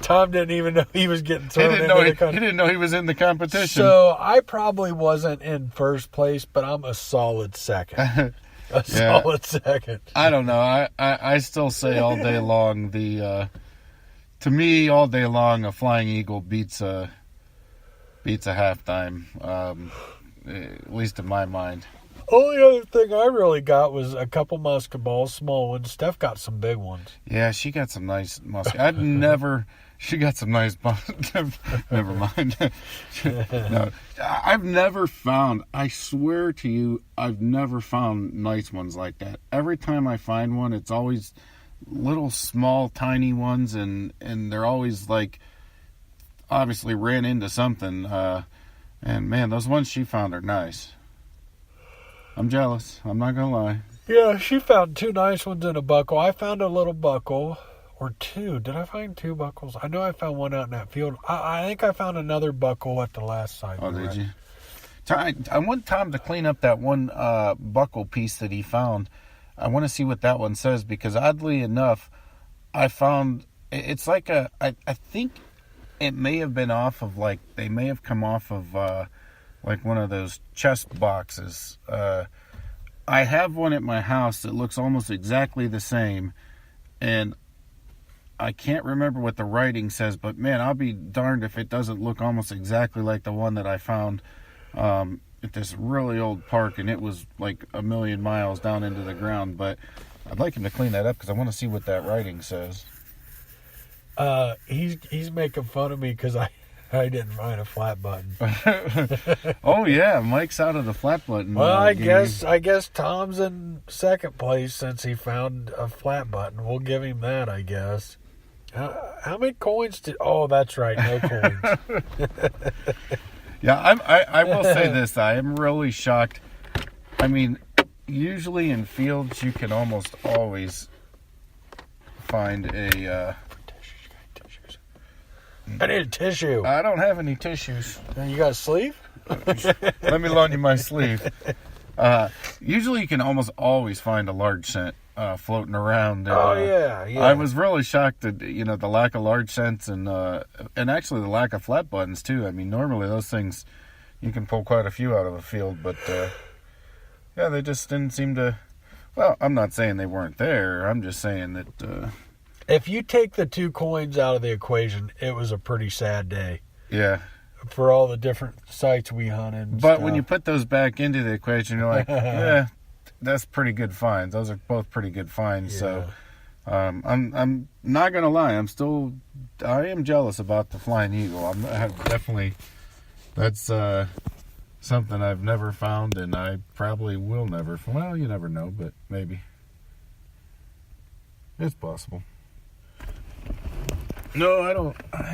[SPEAKER 1] Tom didn't even know he was getting thrown into the competition.
[SPEAKER 2] He didn't know he was in the competition.
[SPEAKER 1] So I probably wasn't in first place, but I'm a solid second. Solid second.
[SPEAKER 2] I don't know. I still say all day long to me, all day long, a Flying Eagle beats a halftime, at least in my mind.
[SPEAKER 1] Only other thing I really got was a couple musket balls, small ones. Steph got some big ones.
[SPEAKER 2] Yeah, she got some nice musket. She got some nice. Never mind. No, I've never found. I swear to you, I've never found nice ones like that. Every time I find one, it's always little, small, tiny ones, and they're always like, obviously ran into something. And man, those ones she found are nice. I'm jealous. I'm not gonna lie.
[SPEAKER 1] Yeah, she found two nice ones in a buckle. I found a little buckle. Or two. Did I find two buckles? I know I found one out in that field. I think I found another buckle at the last site.
[SPEAKER 2] Oh, did you? I want Tom to clean up that one buckle piece that he found. I want to see what that one says, because oddly enough, I found it's like I think it may have been off of, like, they may have come off of like one of those chest boxes. I have one at my house that looks almost exactly the same, and I can't remember what the writing says, but man, I'll be darned if it doesn't look almost exactly like the one that I found at this really old park, and it was like a million miles down into the ground. But I'd like him to clean that up, because I want to see what that writing says.
[SPEAKER 1] He's making fun of me because I didn't find a flat button.
[SPEAKER 2] Oh yeah, Mike's out of the flat button.
[SPEAKER 1] Well, I guess Tom's in second place since he found a flat button. We'll give him that, I guess. How many coins did... Oh, that's right, no coins.
[SPEAKER 2] Yeah, I will say this. I am really shocked. I mean, usually in fields, you can almost always find a...
[SPEAKER 1] I need a tissue.
[SPEAKER 2] I don't have any tissues.
[SPEAKER 1] You got a sleeve?
[SPEAKER 2] Let me loan you my sleeve. Usually you can almost always find a large cent floating around.
[SPEAKER 1] Yeah.
[SPEAKER 2] I was really shocked at the lack of large cents and actually the lack of flat buttons too. I mean, normally those things you can pull quite a few out of a field, but yeah, they just didn't seem to. Well, I'm not saying they weren't there. I'm just saying that
[SPEAKER 1] if you take the 2 coins out of the equation, it was a pretty sad day.
[SPEAKER 2] Yeah.
[SPEAKER 1] For all the different sites we hunted.
[SPEAKER 2] But when you put those back into the equation, you're like, yeah, that's pretty good finds. Those are both pretty good finds. Yeah. So I'm not gonna lie, I am jealous about the Flying Eagle. That's something I've never found, and I probably will never. Well, you never know, but maybe it's possible. No, I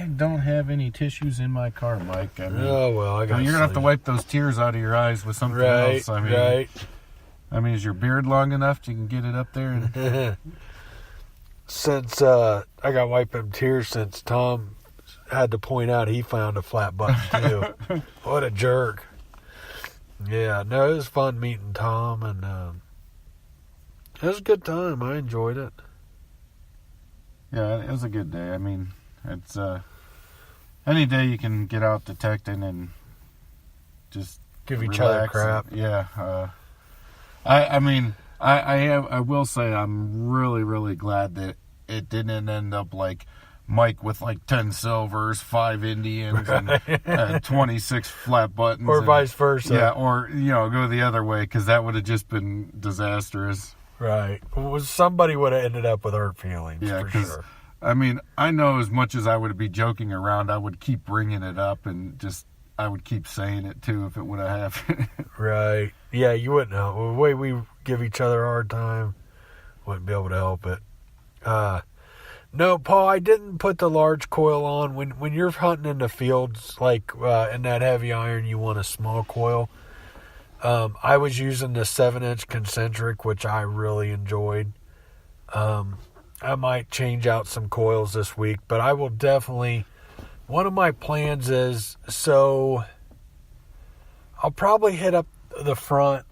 [SPEAKER 2] don't have any tissues in my car, Mike. I mean,
[SPEAKER 1] oh well, I got.
[SPEAKER 2] You're gonna have to wipe those tears out of your eyes with something else.
[SPEAKER 1] Right.
[SPEAKER 2] I mean, is your beard long enough you can get it up there? And...
[SPEAKER 1] Since I got wiped them tears, since Tom had to point out he found a flat button too. What a jerk! Yeah, no, it was fun meeting Tom, and it was a good time. I enjoyed it.
[SPEAKER 2] Yeah, it was a good day. I mean, it's any day you can get out detecting and just
[SPEAKER 1] give each other crap.
[SPEAKER 2] Yeah. I will say I'm really, really glad that it didn't end up like Mike with like 10 silvers, 5 Indians, and 26 flat buttons.
[SPEAKER 1] Or vice versa.
[SPEAKER 2] Yeah, or, go the other way, because that would have just been disastrous.
[SPEAKER 1] Right. Somebody would have ended up with hurt feelings, for sure.
[SPEAKER 2] I mean, I know as much as I would be joking around, I would keep bringing it up, and I would keep saying it, too, if it would have happened.
[SPEAKER 1] Right. Yeah, you wouldn't know. The way we give each other a hard time, wouldn't be able to help it. No, Paul, I didn't put the large coil on. When you're hunting in the fields, like in that heavy iron, you want a small coil. I was using the 7-inch concentric, which I really enjoyed. I might change out some coils this week, but I will definitely... One of my plans is, so I'll probably hit up the front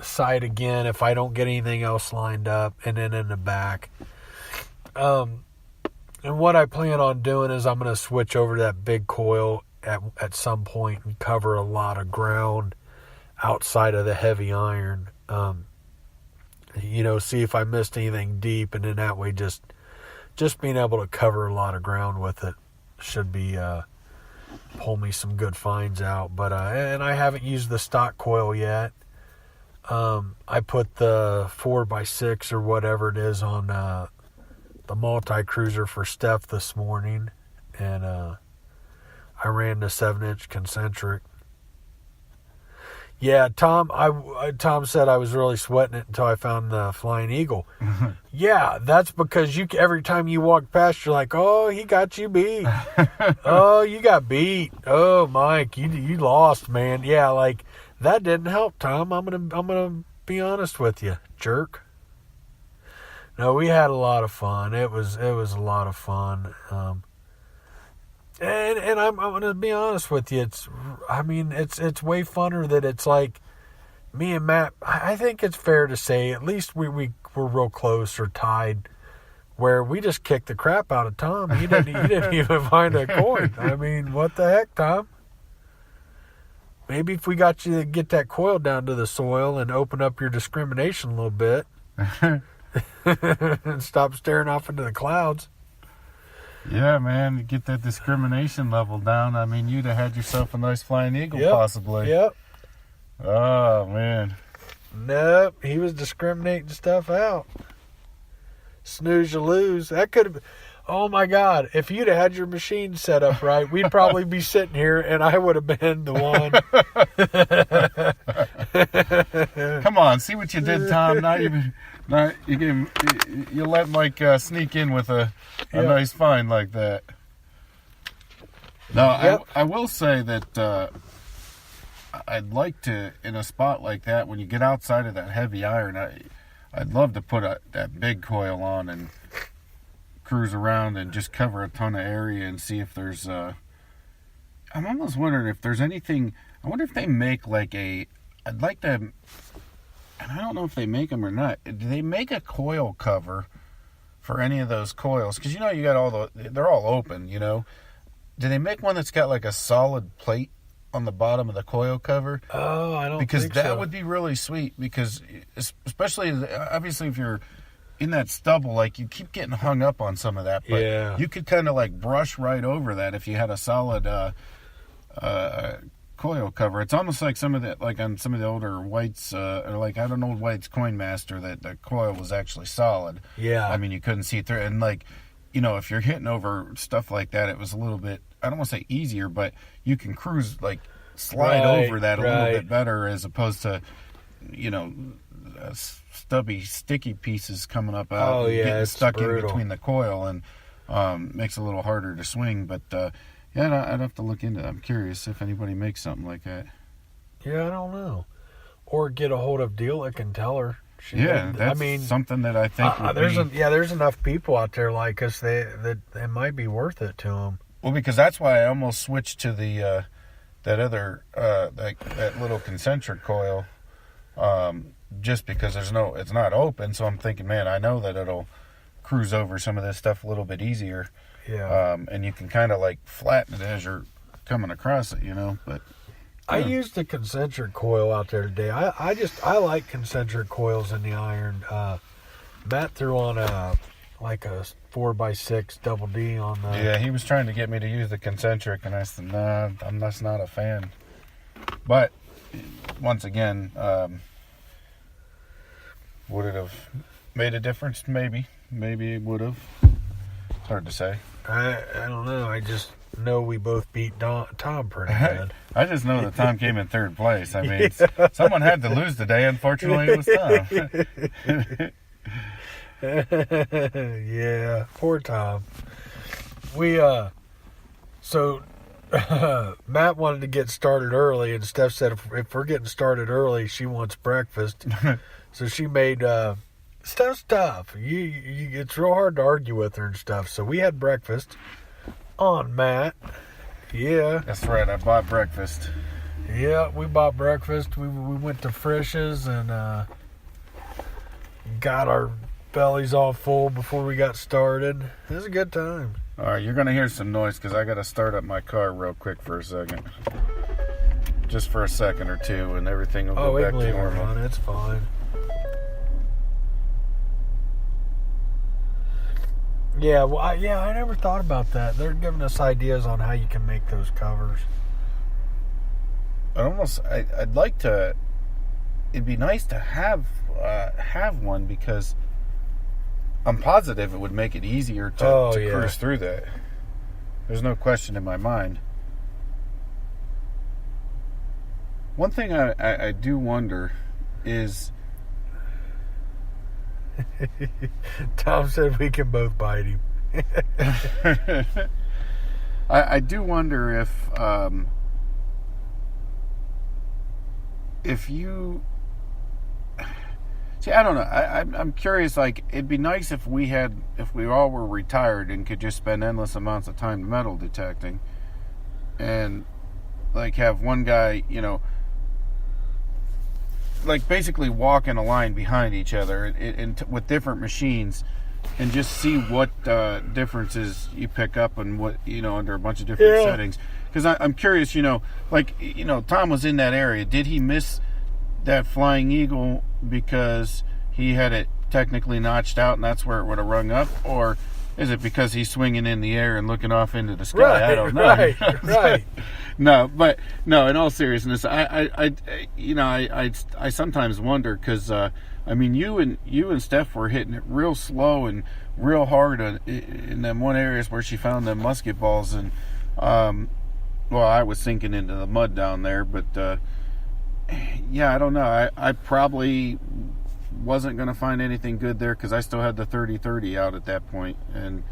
[SPEAKER 1] sight again if I don't get anything else lined up, and then in the back. And what I plan on doing is I'm going to switch over to that big coil at some point and cover a lot of ground outside of the heavy iron, see if I missed anything deep, and then that way just just being able to cover a lot of ground with it should be pull me some good finds out. But and I haven't used the stock coil yet. I put the 4x6 or whatever it is on the multi-cruiser for Steph this morning, and I ran the 7-inch concentric. Yeah, Tom said I was really sweating it until I found the Flying Eagle. Yeah, that's because every time you walk past, you're like, oh, he got you beat. Oh, you got beat. Oh, Mike, you lost, man. Yeah, like that didn't help, Tom. I'm gonna be honest with you, jerk. No, we had a lot of fun. It was a lot of fun. And I'm gonna be honest with you. It's way funner that it's like me and Matt. I think it's fair to say at least we were real close or tied, where we just kicked the crap out of Tom. He didn't even find a coin. I mean, what the heck, Tom? Maybe if we got you to get that coil down to the soil and open up your discrimination a little bit, and stop staring off into the clouds.
[SPEAKER 2] Yeah, man, to get that discrimination level down, I mean, you'd have had yourself a nice Flying Eagle, possibly.
[SPEAKER 1] Yep.
[SPEAKER 2] Oh, man.
[SPEAKER 1] Nope, he was discriminating stuff out. Snooze, you lose. That could have... Oh, my God. If you'd have had your machine set up right, we'd probably be sitting here, and I would have been the one.
[SPEAKER 2] Come on, see what you did, Tom. You let Mike sneak in with a nice find like that. No, yep. I will say that I'd like to, in a spot like that, when you get outside of that heavy iron, I'd love to put that big coil on and cruise around and just cover a ton of area and see if there's I'm almost wondering if there's anything. I wonder if they make like I'd like to, and I don't know if they make them or not. Do they make a coil cover for any of those coils? Because you got they're all open, Do they make one that's got like a solid plate on the bottom of the coil cover?
[SPEAKER 1] Oh, I don't think so.
[SPEAKER 2] Because that would be really sweet, because especially, obviously, if you're in that stubble, like, you keep getting hung up on some of that, but you could kind of like brush right over that if you had a solid coil cover. It's almost like some of the, like on some of the older whites, or like I don't know, White's Coin Master, that the coil was actually solid.
[SPEAKER 1] Yeah.
[SPEAKER 2] I mean, you couldn't see it through, and like, if you're hitting over stuff like that, it was a little bit, I don't want to say easier, but you can cruise, like, slide over that a little bit better, as opposed to, stubby, sticky pieces coming up out, getting stuck in between the coil, and makes it a little harder to swing. But I'd have to look into that. I'm curious if anybody makes something like that.
[SPEAKER 1] Yeah, I don't know. Or get a hold of Delic and tell her.
[SPEAKER 2] That's something that I think
[SPEAKER 1] there's enough people out there like us that it might be worth it to them.
[SPEAKER 2] Well, because that's why I almost switched to the that other that little concentric coil, just because it's not open. So I'm thinking, man, I know that it'll cruise over some of this stuff a little bit easier.
[SPEAKER 1] Yeah.
[SPEAKER 2] And you can kind of like flatten it as you're coming across it, But
[SPEAKER 1] I used a concentric coil out there today. I like concentric coils in the iron. Matt threw on a 4x6 double D on the...
[SPEAKER 2] Yeah, he was trying to get me to use the concentric, and I said, nah, I'm just not a fan. But, once again, would it have made a difference? Maybe. Maybe it would have. It's hard to say.
[SPEAKER 1] I don't know. I just know we both beat Tom pretty good.
[SPEAKER 2] I just know that Tom came in third place. I mean, someone had to lose today. Unfortunately, it was Tom.
[SPEAKER 1] Yeah, poor Tom. We so Matt wanted to get started early, and Steph said if we're getting started early, she wants breakfast. So she made Steph's tough. It's real hard to argue with her and stuff. So we had breakfast on Matt. Yeah,
[SPEAKER 2] that's right. I bought breakfast.
[SPEAKER 1] Yeah, we bought breakfast. We went to Frisch's and got our bellies all full before we got started. It was a good time.
[SPEAKER 2] All right, you're going to hear some noise because I got to start up my car real quick for a second. Just for a second or two, and everything will go back to normal.
[SPEAKER 1] On. It's fine. Yeah, well, I never thought about that. They're giving us ideas on how you can make those covers.
[SPEAKER 2] I'd like to. It'd be nice to have one, because I'm positive it would make it easier to cruise through that. There's no question in my mind. One thing I do wonder is...
[SPEAKER 1] Tom said we can both bite him.
[SPEAKER 2] I do wonder if you... See, I don't know. I'm curious. Like, it'd be nice if we all were retired and could just spend endless amounts of time metal detecting, and like have one guy, like basically walk in a line behind each other with different machines, and just see what differences you pick up and what under a bunch of different settings. Because I'm curious. Tom was in that area. Did he miss that flying eagle because he had it technically notched out and that's where it would have rung up, or is it because he's swinging in the air and looking off into the sky?
[SPEAKER 1] Right,
[SPEAKER 2] I don't know.
[SPEAKER 1] Right.
[SPEAKER 2] No, in all seriousness, I sometimes wonder, because you and Steph were hitting it real slow and real hard in them one areas where she found them musket balls, and I was sinking into the mud down there, but I don't know. I probably wasn't going to find anything good there, because I still had the 30-30 out at that point. And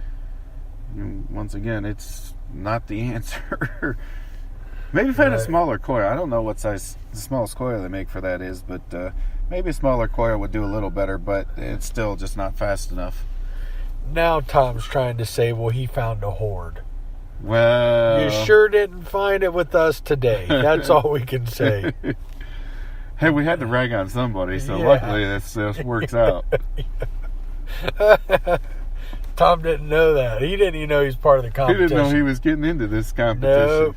[SPEAKER 2] once again, it's not the answer. Maybe if I had a smaller coil. I don't know what size the smallest coil they make for that is, but maybe a smaller coil would do a little better, but it's still just not fast enough.
[SPEAKER 1] Now Tom's trying to say, well, he found a horde.
[SPEAKER 2] Well...
[SPEAKER 1] You sure didn't find it with us today. That's all we can say.
[SPEAKER 2] Hey, we had to rag on somebody, so luckily this works out.
[SPEAKER 1] Tom didn't know that. He didn't even know he was part of the competition.
[SPEAKER 2] He didn't know he was getting into this competition.
[SPEAKER 1] Nope.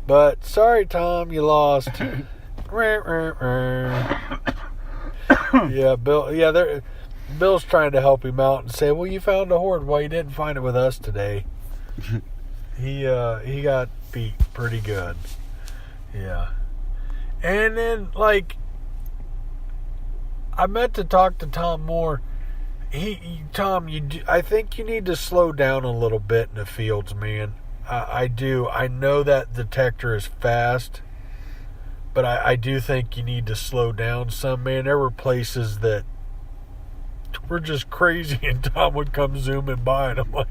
[SPEAKER 1] But sorry, Tom, you lost. Yeah, Bill. Yeah, Bill's trying to help him out and say, "Well, you found a horde. Well, you didn't find it with us today." He got beat pretty good. Yeah. And then, I meant to talk to Tom more. Tom, I think you need to slow down a little bit in the fields, man. I do. I know that detector is fast, but I do think you need to slow down some, man. There were places that were just crazy, and Tom would come zooming by, and I'm like,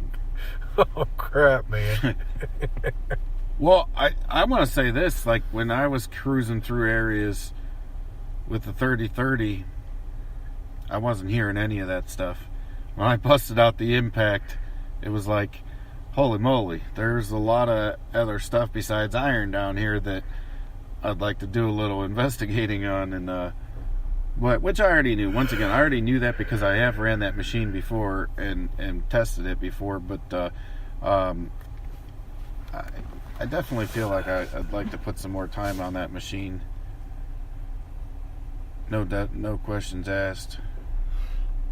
[SPEAKER 1] oh, crap, man.
[SPEAKER 2] Well, I want to say this. Like, when I was cruising through areas with the 30-30, I wasn't hearing any of that stuff. When I busted out the impact, it was like, holy moly, there's a lot of other stuff besides iron down here that I'd like to do a little investigating on, and which I already knew. Once again, I already knew that because I have ran that machine before and tested it before, but I definitely feel like I'd like to put some more time on that machine. No questions asked.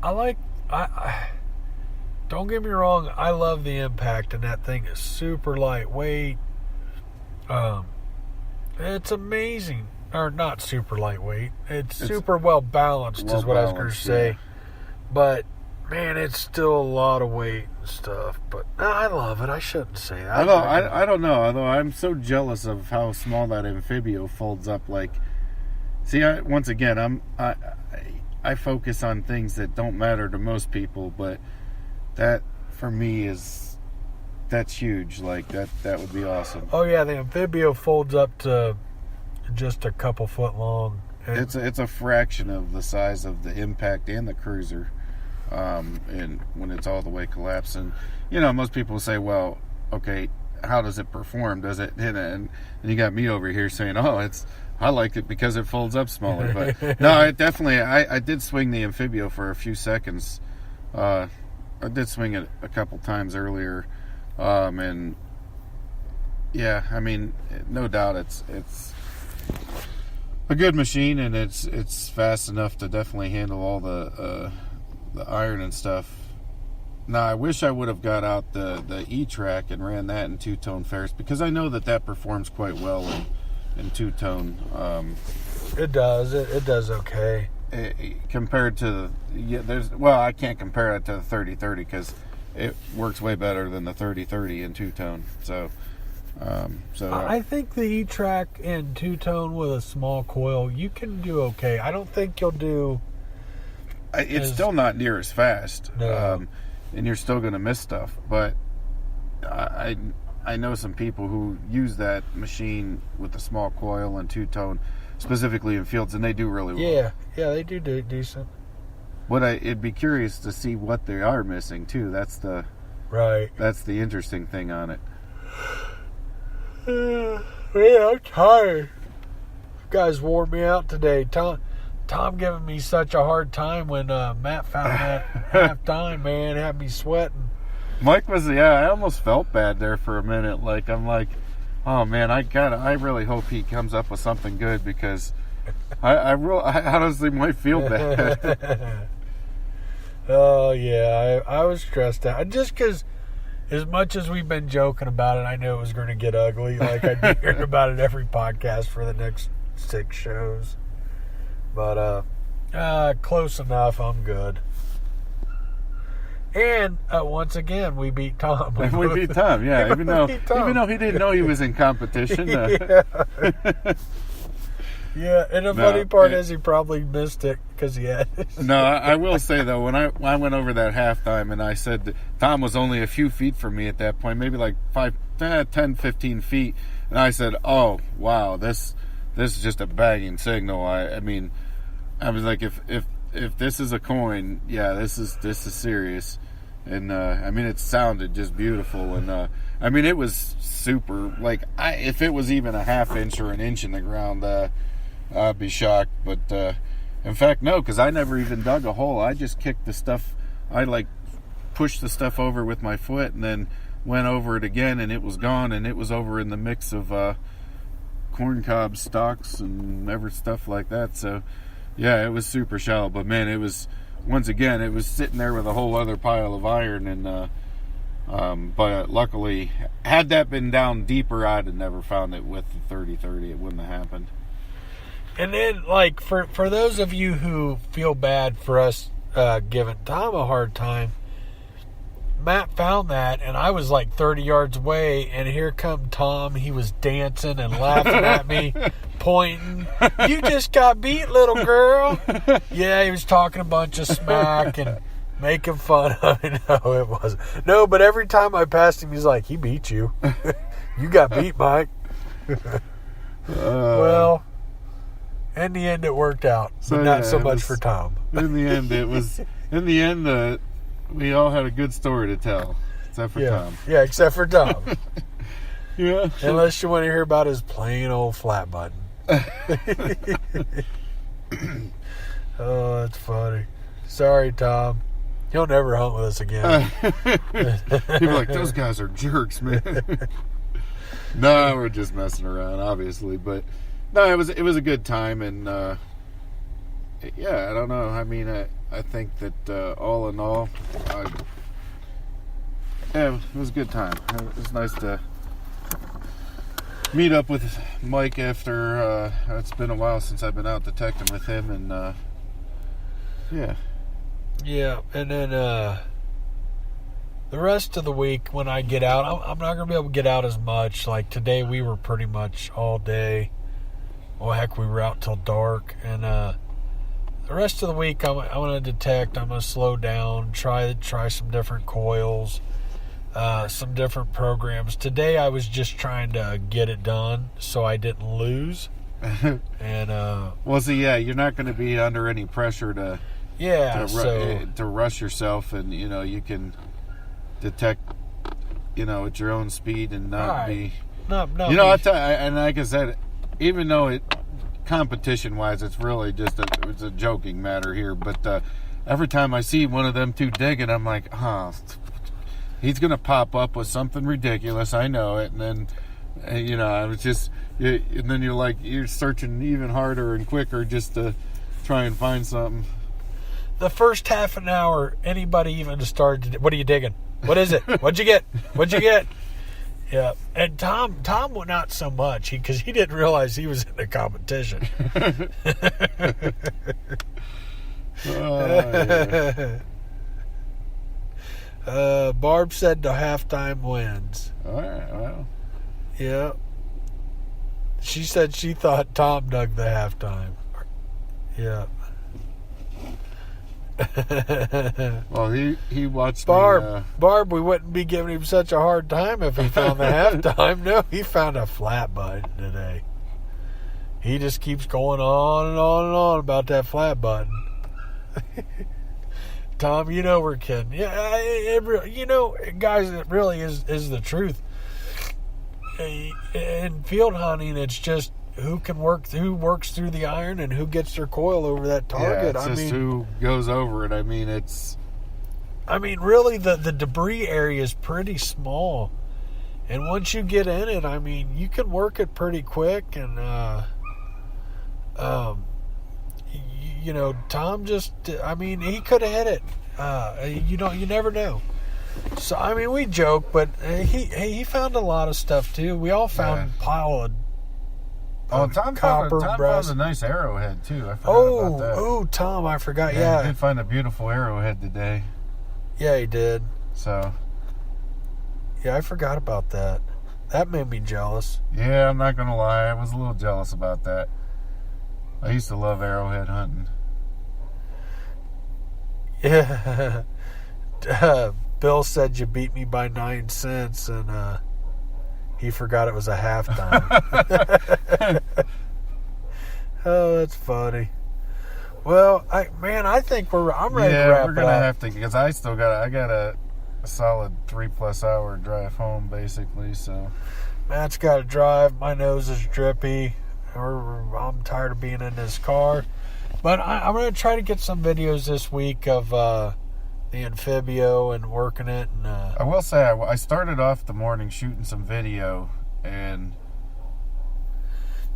[SPEAKER 1] Don't get me wrong, I love the impact, and that thing is super lightweight. It's amazing. Or not super lightweight. It's super well balanced, is what I was going to say. Yeah. But man, it's still a lot of weight and stuff. But I love it. I shouldn't say that.
[SPEAKER 2] I don't know. Although I'm so jealous of how small that amphibio folds up. Like, see, once again, I focus on things that don't matter to most people, but that for me that's huge. Like that would be awesome.
[SPEAKER 1] Oh yeah, the amphibio folds up to just a couple foot long.
[SPEAKER 2] It's a fraction of the size of the impact and the cruiser. And when it's all the way collapsed, and most people say, well, okay, how does it perform? Does it hit it? And you got me over here saying, I like it because it folds up smaller. But no, I did swing the amphibio for a few seconds. I did swing it a couple times earlier, and yeah, I mean, no doubt it's a good machine, and it's fast enough to definitely handle all the iron and stuff. Now, I wish I would have got out the E-Track and ran that in two-tone ferrous, because I know that performs quite well in two-tone.
[SPEAKER 1] It does. It does okay.
[SPEAKER 2] Compared to I can't compare it to the 3030 because it works way better than the 3030 in two-tone. So
[SPEAKER 1] I think the E-Track in two-tone with a small coil, you can do okay. I don't think you'll do.
[SPEAKER 2] It's still not near as fast.
[SPEAKER 1] No.
[SPEAKER 2] And you're still going to miss stuff. But I know some people who use that machine with the small coil and two-tone, specifically in fields, and they do really well.
[SPEAKER 1] Yeah, they do decent.
[SPEAKER 2] It'd be curious to see what they are missing too. That's the interesting thing on it.
[SPEAKER 1] Yeah, I'm tired. You guys wore me out today. Tom giving me such a hard time when Matt found that half time, man. It had me sweating.
[SPEAKER 2] Mike I almost felt bad there for a minute. Like, I'm like, oh man, I really hope he comes up with something good, because I honestly might feel bad.
[SPEAKER 1] Oh yeah, I was stressed out. Just because, as much as we've been joking about it, I knew it was going to get ugly. Like, I'd be hearing about it every podcast for the next 6 shows. But close enough. I'm good. And once again, we beat Tom.
[SPEAKER 2] We beat Tom, yeah. Even though he didn't know he was in competition.
[SPEAKER 1] Yeah, and the funny part is he probably missed it because he had it.
[SPEAKER 2] No, I will say, though, when I went over that halftime and I said that Tom was only a few feet from me at that point, maybe like 10, 15 feet, and I said, oh, wow, this is just a bagging signal. I mean, I was like, if this is a coin, yeah, this is serious. And I mean, it sounded just beautiful, and I mean, it was super. Like, if it was even a half inch or an inch in the ground, I'd be shocked. But in fact, no, because I never even dug a hole. I just kicked the stuff. I pushed the stuff over with my foot, and then went over it again, and it was gone, and it was over in the mix of corn cob stalks and every stuff like that. So yeah, it was super shallow, but man, it was, once again, it was sitting there with a whole other pile of iron. And but luckily, had that been down deeper, I'd have never found it with the 3030. It wouldn't have happened.
[SPEAKER 1] And then, like, for those of you who feel bad for us giving Tom a hard time, Matt found that, and I was like 30 yards away, and here come Tom. He was dancing and laughing at me, pointing. You just got beat, little girl. Yeah, he was talking a bunch of smack and making fun of it. No, it wasn't. No, but every time I passed him, he's like, he beat you. You got beat, Mike. Well, in the end, it worked out, but not so much for Tom.
[SPEAKER 2] In the end, we all had a good story to tell, except for Tom.
[SPEAKER 1] Yeah, except for Tom.
[SPEAKER 2] Yeah.
[SPEAKER 1] Unless you want to hear about his plain old flat button. Oh, that's funny. Sorry, Tom. You'll never hunt with us again.
[SPEAKER 2] People are like, those guys are jerks, man. No, we're just messing around, obviously. But no, it was a good time, and yeah, I don't know. I mean, I think that all in all, yeah, it was a good time. It was nice to meet up with Mike after it's been a while since I've been out detecting with him, and yeah.
[SPEAKER 1] Yeah, and then the rest of the week when I get out, I'm not going to be able to get out as much. Like today, we were pretty much all day. Well, heck, we were out till dark. And the rest of the week, I'm going to detect. I'm going to slow down, try some different coils, some different programs. Today, I was just trying to get it done so I didn't lose. And
[SPEAKER 2] well, see, yeah, you're not going to be under any pressure to rush yourself, and you can detect at your own speed and not be and like I said, even though competition wise it's really just it's a joking matter here, but every time I see one of them two digging, I'm like, he's gonna pop up with something ridiculous, I know it, and then I was just, and then you're searching even harder and quicker just to try and find something.
[SPEAKER 1] the first half an hour, anybody even started to, what are you digging? What is it? What'd you get? What'd you get? Yeah. And Tom not so much because he didn't realize he was in the competition.
[SPEAKER 2] Yeah.
[SPEAKER 1] Barb said the halftime wins.
[SPEAKER 2] All right, well.
[SPEAKER 1] Yeah. She said she thought Tom dug the halftime. Yeah.
[SPEAKER 2] Well, he watched
[SPEAKER 1] Barb, we wouldn't be giving him such a hard time if he found the halftime. No, he found a flat button today. He just keeps going on and on and on about that flat button. Tom, you know we're kidding. Yeah, you know, guys, it really is the truth. In field hunting, it's just who works through the iron and who gets their coil over that target.
[SPEAKER 2] Yeah, it's just who goes over it. I mean, really, the
[SPEAKER 1] debris area is pretty small, and once you get in it, I mean, you can work it pretty quick. And you know, Tom just, I mean, he could have hit it. You never know. So I mean, we joke, but he found a lot of stuff too. We all found a pile of.
[SPEAKER 2] Tom found a nice arrowhead too. I forgot about that.
[SPEAKER 1] Oh, Tom, I forgot.
[SPEAKER 2] He did find a beautiful arrowhead today.
[SPEAKER 1] Yeah, he did.
[SPEAKER 2] So.
[SPEAKER 1] Yeah, I forgot about that. That made me jealous.
[SPEAKER 2] Yeah, I'm not gonna lie. I was a little jealous about that. I used to love arrowhead hunting.
[SPEAKER 1] Yeah. Bill said you beat me by 9 cents, and he forgot it was a halftime. Oh, that's funny. Well, I think I'm ready to wrap
[SPEAKER 2] we're gonna have to, because I got a solid 3+ hour drive home basically. So
[SPEAKER 1] Matt's got to drive. My nose is drippy. I'm tired of being in this car, but I'm gonna try to get some videos this week of the Amphibio and working it. And
[SPEAKER 2] I will say I started off the morning shooting some video, and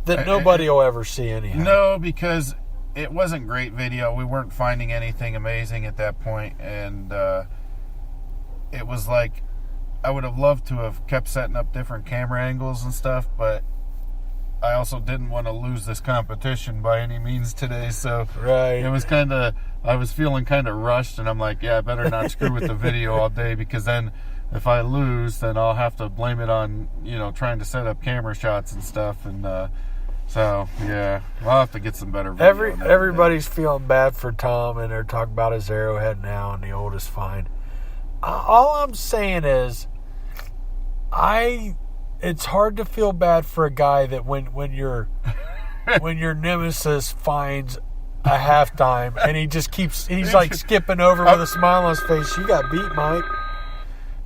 [SPEAKER 1] that nobody will ever see anyhow.
[SPEAKER 2] No, because it wasn't great video. We weren't finding anything amazing at that point, and it was like I would have loved to have kept setting up different camera angles and stuff, but I also didn't want to lose this competition by any means today. So it was I was feeling kind of rushed, and I'm like, yeah, I better not screw with the video all day, because then if I lose, then I'll have to blame it on, trying to set up camera shots and stuff. And so, yeah, I'll have to get some better video.
[SPEAKER 1] Everybody's feeling bad for Tom, and they're talking about his arrowhead now and the oldest find. All I'm saying is, it's hard to feel bad for a guy that when your nemesis finds a halftime and he's like skipping over with a smile on his face. You got beat, Mike.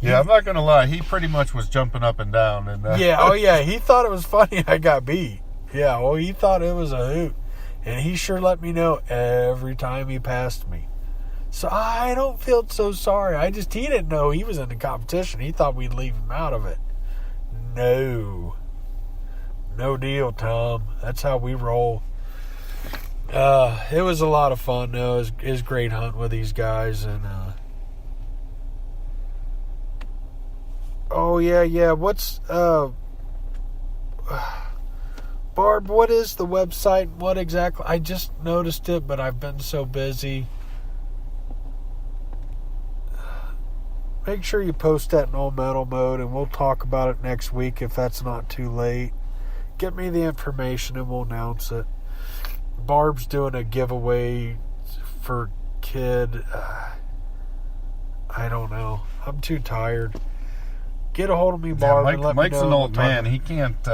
[SPEAKER 2] Yeah, I'm not gonna lie. He pretty much was jumping up and down. And
[SPEAKER 1] he thought it was funny I got beat. Yeah, well, he thought it was a hoot, and he sure let me know every time he passed me. So I don't feel so sorry. He didn't know he was in the competition. He thought we'd leave him out of it. No deal, Tom. That's how we roll. It was a lot of fun, though. It was great hunting with these guys. And what's Barb, what is the website? What exactly? I just noticed it, but I've been so busy. Make sure you post that in all metal mode, and we'll talk about it next week if that's not too late. Get me the information and we'll announce it. Barb's doing a giveaway for kid. I don't know. I'm too tired. Get a hold of me, Barb.
[SPEAKER 2] Yeah,
[SPEAKER 1] and let
[SPEAKER 2] Mike's
[SPEAKER 1] me know
[SPEAKER 2] an old man. He can't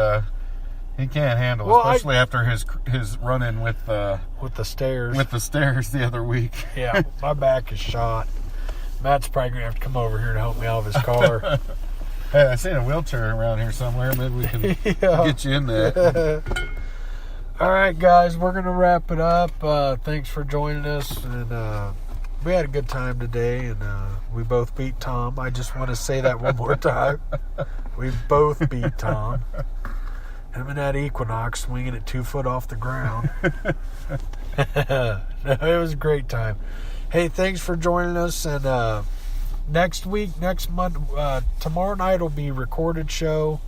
[SPEAKER 2] handle it, especially after his run-in with the
[SPEAKER 1] stairs.
[SPEAKER 2] With the stairs the other week.
[SPEAKER 1] Yeah, my back is shot. Matt's probably going to have to come over here to help me out of his car.
[SPEAKER 2] Hey, I seen a wheelchair around here somewhere. Maybe we can get you in that.
[SPEAKER 1] All right, guys, we're going to wrap it up. Thanks for joining us. And we had a good time today, and we both beat Tom. I just want to say that one more time. We both beat Tom. Him and that Equinox swinging at 2 foot off the ground. No, it was a great time. Hey, thanks for joining us. And next week, next month, tomorrow night will be recorded show.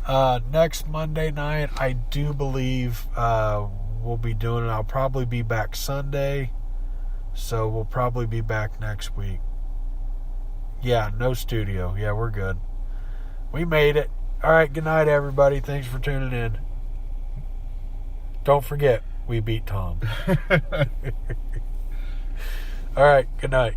[SPEAKER 1] Next Monday night, I do believe we'll be doing it. I'll probably be back Sunday. So we'll probably be back next week. Yeah, no studio. Yeah, we're good. We made it. All right, good night, everybody. Thanks for tuning in. Don't forget, we beat Tom. All right, good night.